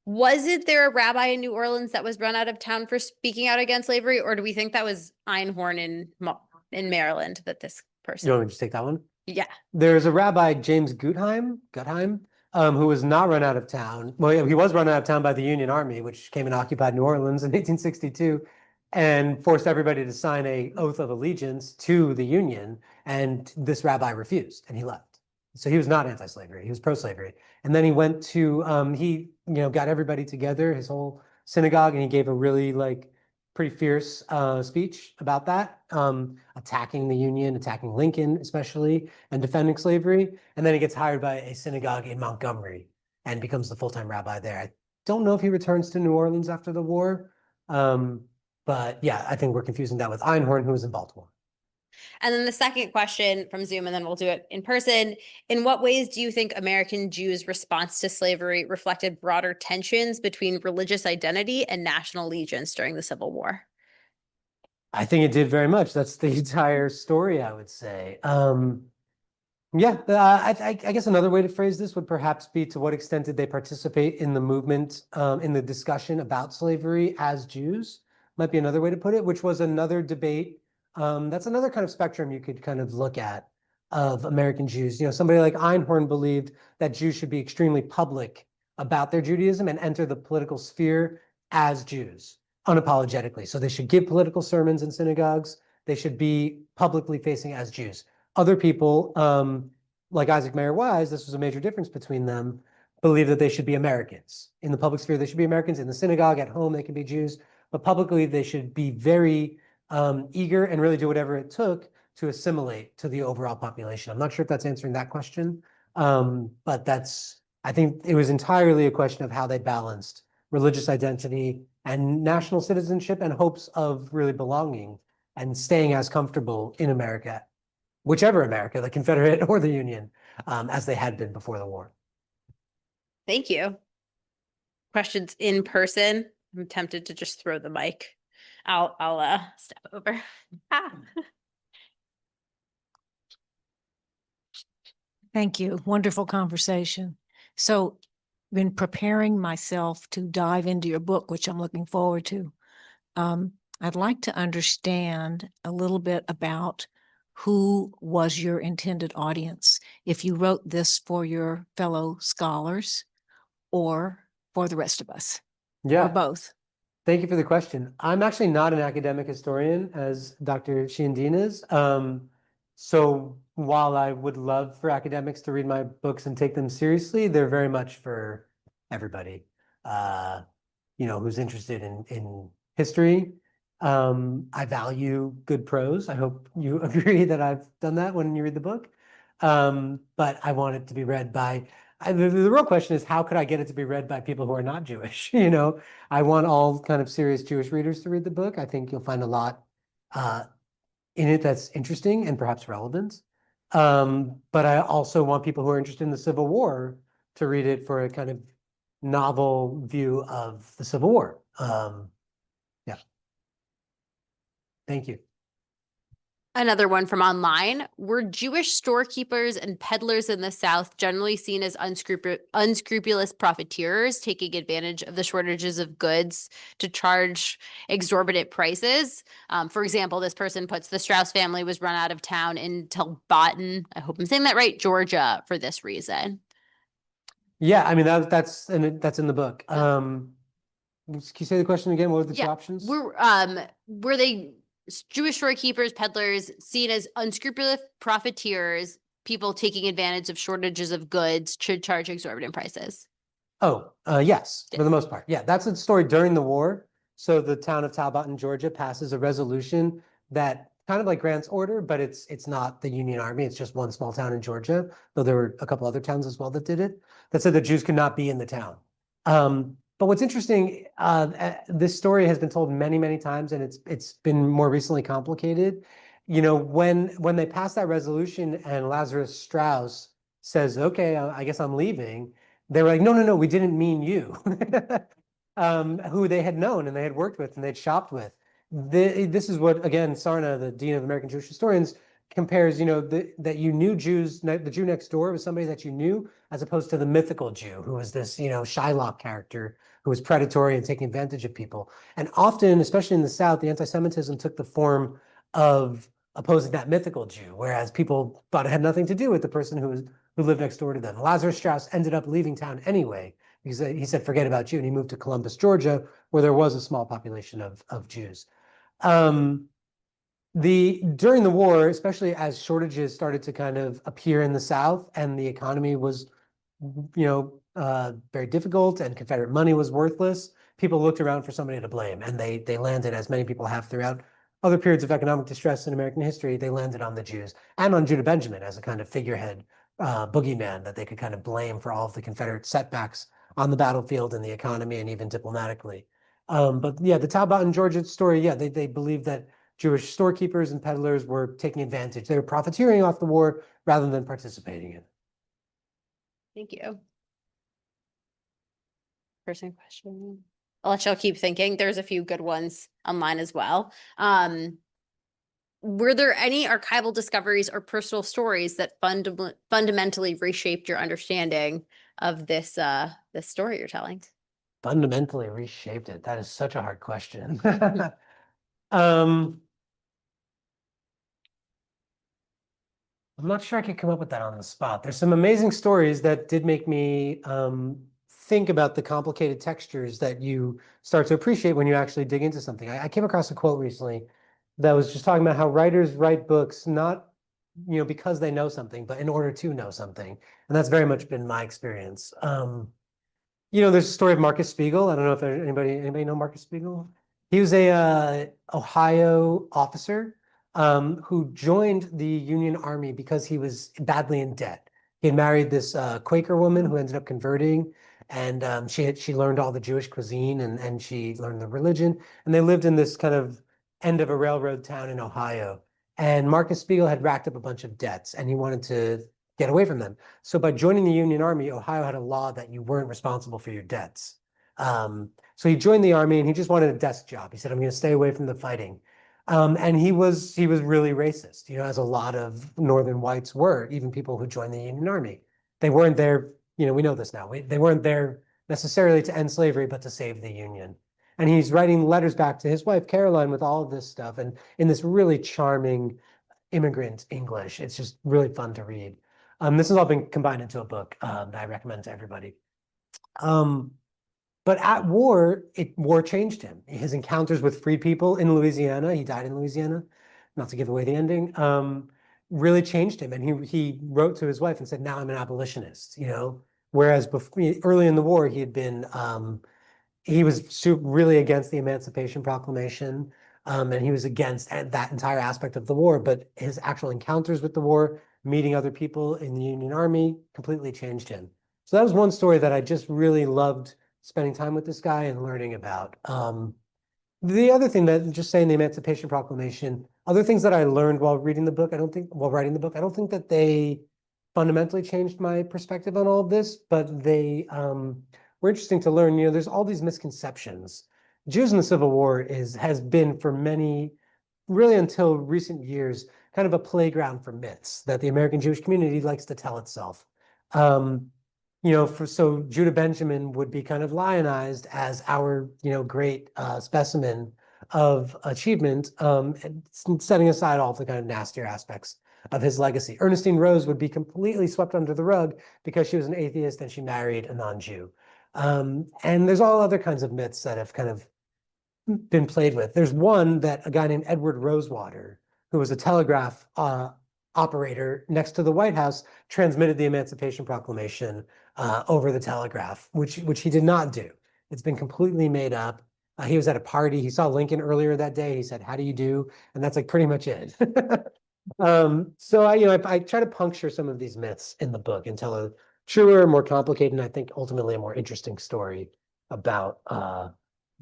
Was there a rabbi in New Orleans that was run out of town for speaking out against slavery, or do we think that was Einhorn in Maryland that this person? You want me to just take that one? Yeah. There's a rabbi, James Gutheim, who was not run out of town. Well, yeah, he was run out of town by the Union Army, which came and occupied New Orleans in 1862 and forced everybody to sign an oath of allegiance to the Union. And this rabbi refused and he left. So he was not anti-slavery, he was pro-slavery. And then he went to, got everybody together, his whole synagogue, and he gave a really pretty fierce speech about that, attacking the Union, attacking Lincoln especially, and defending slavery. And then he gets hired by a synagogue in Montgomery and becomes the full-time rabbi there. I don't know if he returns to New Orleans after the war. But yeah, I think we're confusing that with Einhorn, who was in Baltimore. And then the second question from Zoom, and then we'll do it in person. In what ways do you think American Jews' response to slavery reflected broader tensions between religious identity and national allegiance during the Civil War? I think it did very much. That's the entire story, I would say. I guess another way to phrase this would perhaps be, to what extent did they participate in the movement, in the discussion about slavery as Jews? Might be another way to put it, which was another debate. That's another kind of spectrum you could kind of look at of American Jews. Somebody like Einhorn believed that Jews should be extremely public about their Judaism and enter the political sphere as Jews, unapologetically. So they should give political sermons in synagogues. They should be publicly facing as Jews. Other people, like Isaac Mayer Wise, this was a major difference between them, believe that they should be Americans. In the public sphere, they should be Americans. In the synagogue, at home, they can be Jews. But publicly, they should be very eager and really do whatever it took to assimilate to the overall population. I'm not sure if that's answering that question, but I think it was entirely a question of how they balanced religious identity and national citizenship and hopes of really belonging and staying as comfortable in America, whichever America, the Confederate or the Union, as they had been before the war. Thank you. Questions in person? I'm tempted to just throw the mic. I'll step over. Thank you. Wonderful conversation. So, been preparing myself to dive into your book, which I'm looking forward to. I'd like to understand a little bit about who was your intended audience, if you wrote this for your fellow scholars or for the rest of us, or both. Thank you for the question. I'm actually not an academic historian, as Dr. Sheehan-Dean is. So while I would love for academics to read my books and take them seriously, they're very much for everybody, who's interested in history. I value good prose. I hope you agree that I've done that when you read the book. But I want it to be read by, the real question is, how could I get it to be read by people who are not Jewish? I want all kind of serious Jewish readers to read the book. I think you'll find a lot in it that's interesting and perhaps relevant. But I also want people who are interested in the Civil War to read it for a kind of novel view of the Civil War. Thank you. Another one from online. Were Jewish storekeepers and peddlers in the South generally seen as unscrupulous profiteers, taking advantage of the shortages of goods to charge exorbitant prices? For example, this person puts the Strauss family was run out of town in Telbotton, I hope I'm saying that right, Georgia, for this reason. Yeah, I mean, that's in the book. Can you say the question again? What were the two options? Were they Jewish storekeepers, peddlers, seen as unscrupulous profiteers, people taking advantage of shortages of goods to charge exorbitant prices? Yes, for the most part. Yeah, that's a story during the war. So the town of Talbot, Georgia, passes a resolution that kind of like grants order, but it's not the Union Army. It's just one small town in Georgia, though there were a couple other towns as well that did it, that said that Jews could not be in the town. But what's interesting, this story has been told many, many times, and it's been more recently complicated. When they passed that resolution and Lazarus Strauss says, "Okay, I guess I'm leaving," they were like, "No, we didn't mean you," who they had known and they had worked with and they'd shopped with. This is what, again, Sarna, the dean of American Jewish historians, compares, that you knew Jews, the Jew next door was somebody that you knew, as opposed to the mythical Jew, who was this, Shylock character who was predatory and taking advantage of people. And often, especially in the South, the anti-Semitism took the form of opposing that mythical Jew, whereas people thought it had nothing to do with the person who lived next door to them. Lazarus Strauss ended up leaving town anyway, because he said, "Forget about you," and he moved to Columbus, Georgia, where there was a small population of Jews. During the war, especially as shortages started to kind of appear in the South and the economy was, very difficult and Confederate money was worthless, people looked around for somebody to blame, and they landed, as many people have throughout other periods of economic distress in American history, they landed on the Jews and on Judah Benjamin as a kind of figurehead boogeyman that they could kind of blame for all of the Confederate setbacks on the battlefield and the economy and even diplomatically. But yeah, the Talbot and Georgia story, yeah, they believed that Jewish storekeepers and peddlers were taking advantage. They were profiteering off the war rather than participating in it. Thank you. Person question. I'll let y'all keep thinking. There's a few good ones online as well. Were there any archival discoveries or personal stories that fundamentally reshaped your understanding of this story you're telling? Fundamentally reshaped it. That is such a hard question. I'm not sure I could come up with that on the spot. There's some amazing stories that did make me think about the complicated textures that you start to appreciate when you actually dig into something. I came across a quote recently that was just talking about how writers write books not, because they know something, but in order to know something. And that's very much been my experience. There's a story of Marcus Spiegel. I don't know if anybody know Marcus Spiegel? He was a Ohio officer who joined the Union Army because he was badly in debt. He had married this Quaker woman who ended up converting, and she learned all the Jewish cuisine and she learned the religion. And they lived in this kind of end of a railroad town in Ohio. And Marcus Spiegel had racked up a bunch of debts, and he wanted to get away from them. So by joining the Union Army, Ohio had a law that you weren't responsible for your debts. So he joined the army and he just wanted a desk job. He said, I'm going to stay away from the fighting. And he was really racist, as a lot of Northern whites were, even people who joined the Union Army. They weren't there, we know this now. They weren't there necessarily to end slavery, but to save the Union. And he's writing letters back to his wife, Caroline, with all of this stuff and in this really charming immigrant English. It's just really fun to read. This has all been combined into a book that I recommend to everybody. But at war, war changed him. His encounters with free people in Louisiana, he died in Louisiana, not to give away the ending, really changed him. And he wrote to his wife and said, now I'm an abolitionist, Whereas before, early in the war, he had been, he was really against the Emancipation Proclamation. And he was against that entire aspect of the war, but his actual encounters with the war, meeting other people in the Union Army, completely changed him. So that was one story that I just really loved spending time with this guy and learning about. The other thing that, just saying the Emancipation Proclamation, other things that I learned while writing the book, I don't think that they fundamentally changed my perspective on all of this, but they were interesting to learn. There's all these misconceptions. Jews in the Civil War has been for many, really until recent years, kind of a playground for myths that the American Jewish community likes to tell itself. So Judah Benjamin would be kind of lionized as our, great specimen of achievement, setting aside all the kind of nastier aspects of his legacy. Ernestine Rose would be completely swept under the rug because she was an atheist and she married a non-Jew. And there's all other kinds of myths that have kind of been played with. There's one that a guy named Edward Rosewater, who was a telegraph operator next to the White House, transmitted the Emancipation Proclamation over the telegraph, which he did not do. It's been completely made up. He was at a party. He saw Lincoln earlier that day. He said, "How do you do?" And that's like pretty much it. So I try to puncture some of these myths in the book and tell a truer, more complicated, and I think ultimately a more interesting story about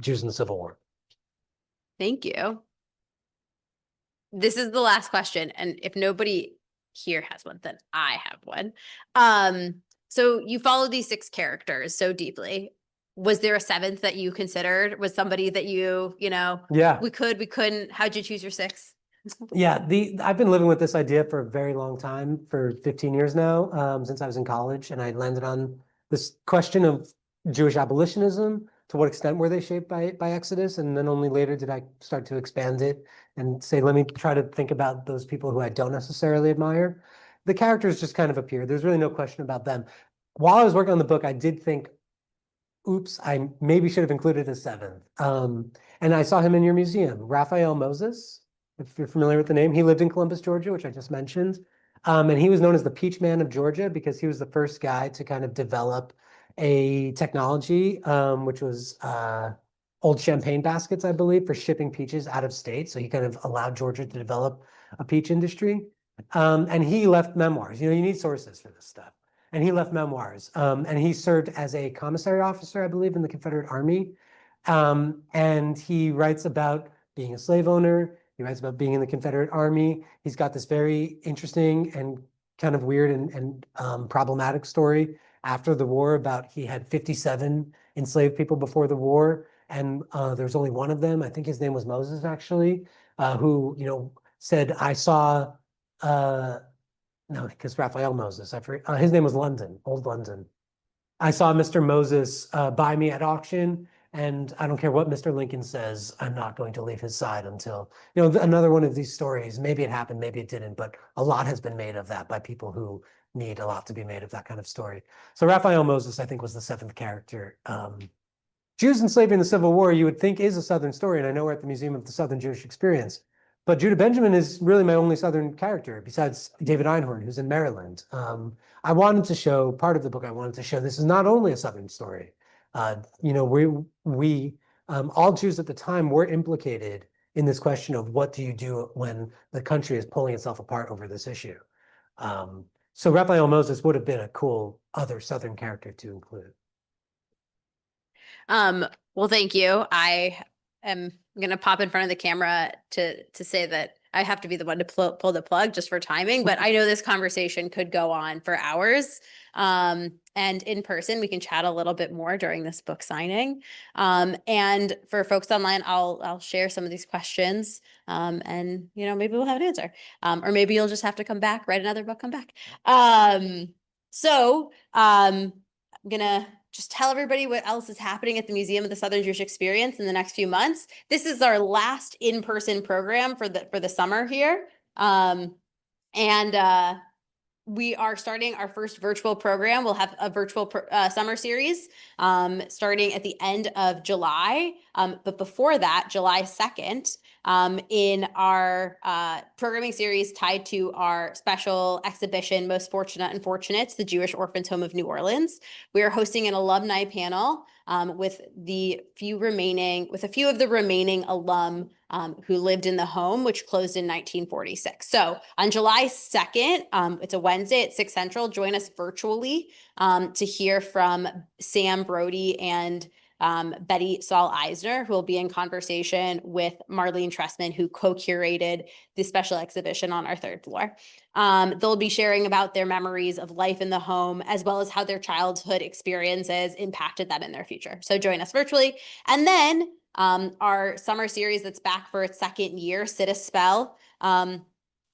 Jews in the Civil War. Thank you. This is the last question, and if nobody here has one, then I have one. So you follow these 6 characters so deeply. Was there a 7th that you considered? Was somebody that Yeah. we couldn't? How'd you choose your 6? Yeah, I've been living with this idea for a very long time, for 15 years now, since I was in college, and I landed on this question of Jewish abolitionism. To what extent were they shaped by Exodus? And then only later did I start to expand it and say, let me try to think about those people who I don't necessarily admire. The characters just kind of appeared. There's really no question about them. While I was working on the book, I did think, oops, I maybe should have included a 7th. And I saw him in your museum, Raphael Moses, if you're familiar with the name. He lived in Columbus, Georgia, which I just mentioned. And he was known as the Peach Man of Georgia because he was the first guy to kind of develop a technology, which was old champagne baskets, I believe, for shipping peaches out of state. So he kind of allowed Georgia to develop a peach industry. And he left memoirs. You need sources for this stuff. And he left memoirs. And he served as a commissary officer, I believe, in the Confederate Army. And he writes about being a slave owner. He writes about being in the Confederate Army. He's got this very interesting and kind of weird and problematic story after the war about he had 57 enslaved people before the war. And there was only one of them, I think his name was Moses, actually, who, said, I saw, no, because Raphael Moses, I forget, his name was London, Old London. I saw Mr. Moses buy me at auction, and I don't care what Mr. Lincoln says, I'm not going to leave his side until, another one of these stories, maybe it happened, maybe it didn't, but a lot has been made of that by people who need a lot to be made of that kind of story. So Raphael Moses, I think, was the seventh character. Jews and slavery in the Civil War, you would think is a Southern story, and I know we're at the Museum of the Southern Jewish Experience. But Judah Benjamin is really my only Southern character, besides David Einhorn, who's in Maryland. I wanted to show, part of the book I wanted to show, this is not only a Southern story. We all Jews at the time were implicated in this question of what do you do when the country is pulling itself apart over this issue. So Raphael Moses would have been a cool other Southern character to include. Well, thank you. I am going to pop in front of the camera to say that I have to be the one to pull the plug just for timing, but I know this conversation could go on for hours. And in person, we can chat a little bit more during this book signing. And for folks online, I'll share some of these questions. And maybe we'll have an answer. Or maybe you'll just have to come back, write another book, come back. So I'm gonna just tell everybody what else is happening at the Museum of the Southern Jewish Experience in the next few months. This is our last in-person program for the summer here. We are starting our first virtual program. We'll have a virtual summer series starting at the end of July. But before that, July 2nd, in our programming series tied to our special exhibition, Most Fortunate Unfortunates, the Jewish Orphans Home of New Orleans, we are hosting an alumni panel with a few of the remaining alum who lived in the home, which closed in 1946. So on July 2nd, it's a Wednesday at 6 Central, join us virtually to hear from Sam Brody and Betty Saul Eisner, who will be in conversation with Marlene Tressman, who co-curated the special exhibition on our third floor. They'll be sharing about their memories of life in the home, as well as how their childhood experiences impacted them in their future. So join us virtually. And then our summer series that's back for its second year, Sit a Spell.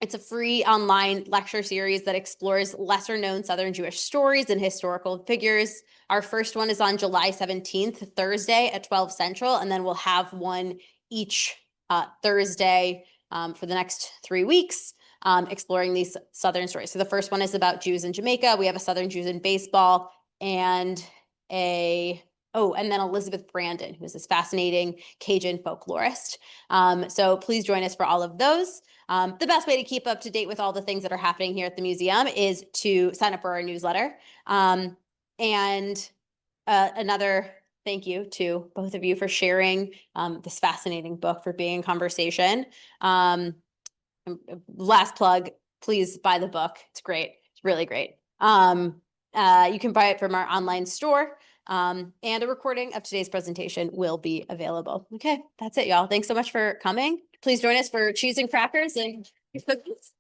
It's a free online lecture series that explores lesser known Southern Jewish stories and historical figures. Our first one is on July 17th, Thursday at 12 Central, and then we'll have one each Thursday for the next 3 weeks, exploring these Southern stories. So the first one is about Jews in Jamaica. We have a Southern Jews in baseball and then Elizabeth Brandon, who's this fascinating Cajun folklorist. So please join us for all of those. The best way to keep up to date with all the things that are happening here at the museum is to sign up for our newsletter. Another thank you to both of you for sharing this fascinating book, for being in conversation. Last plug, please buy the book. It's great. It's really great. You can buy it from our online store. And a recording of today's presentation will be available. Okay, that's it, y'all. Thanks so much for coming. Please join us for cheese and crackers and cookies.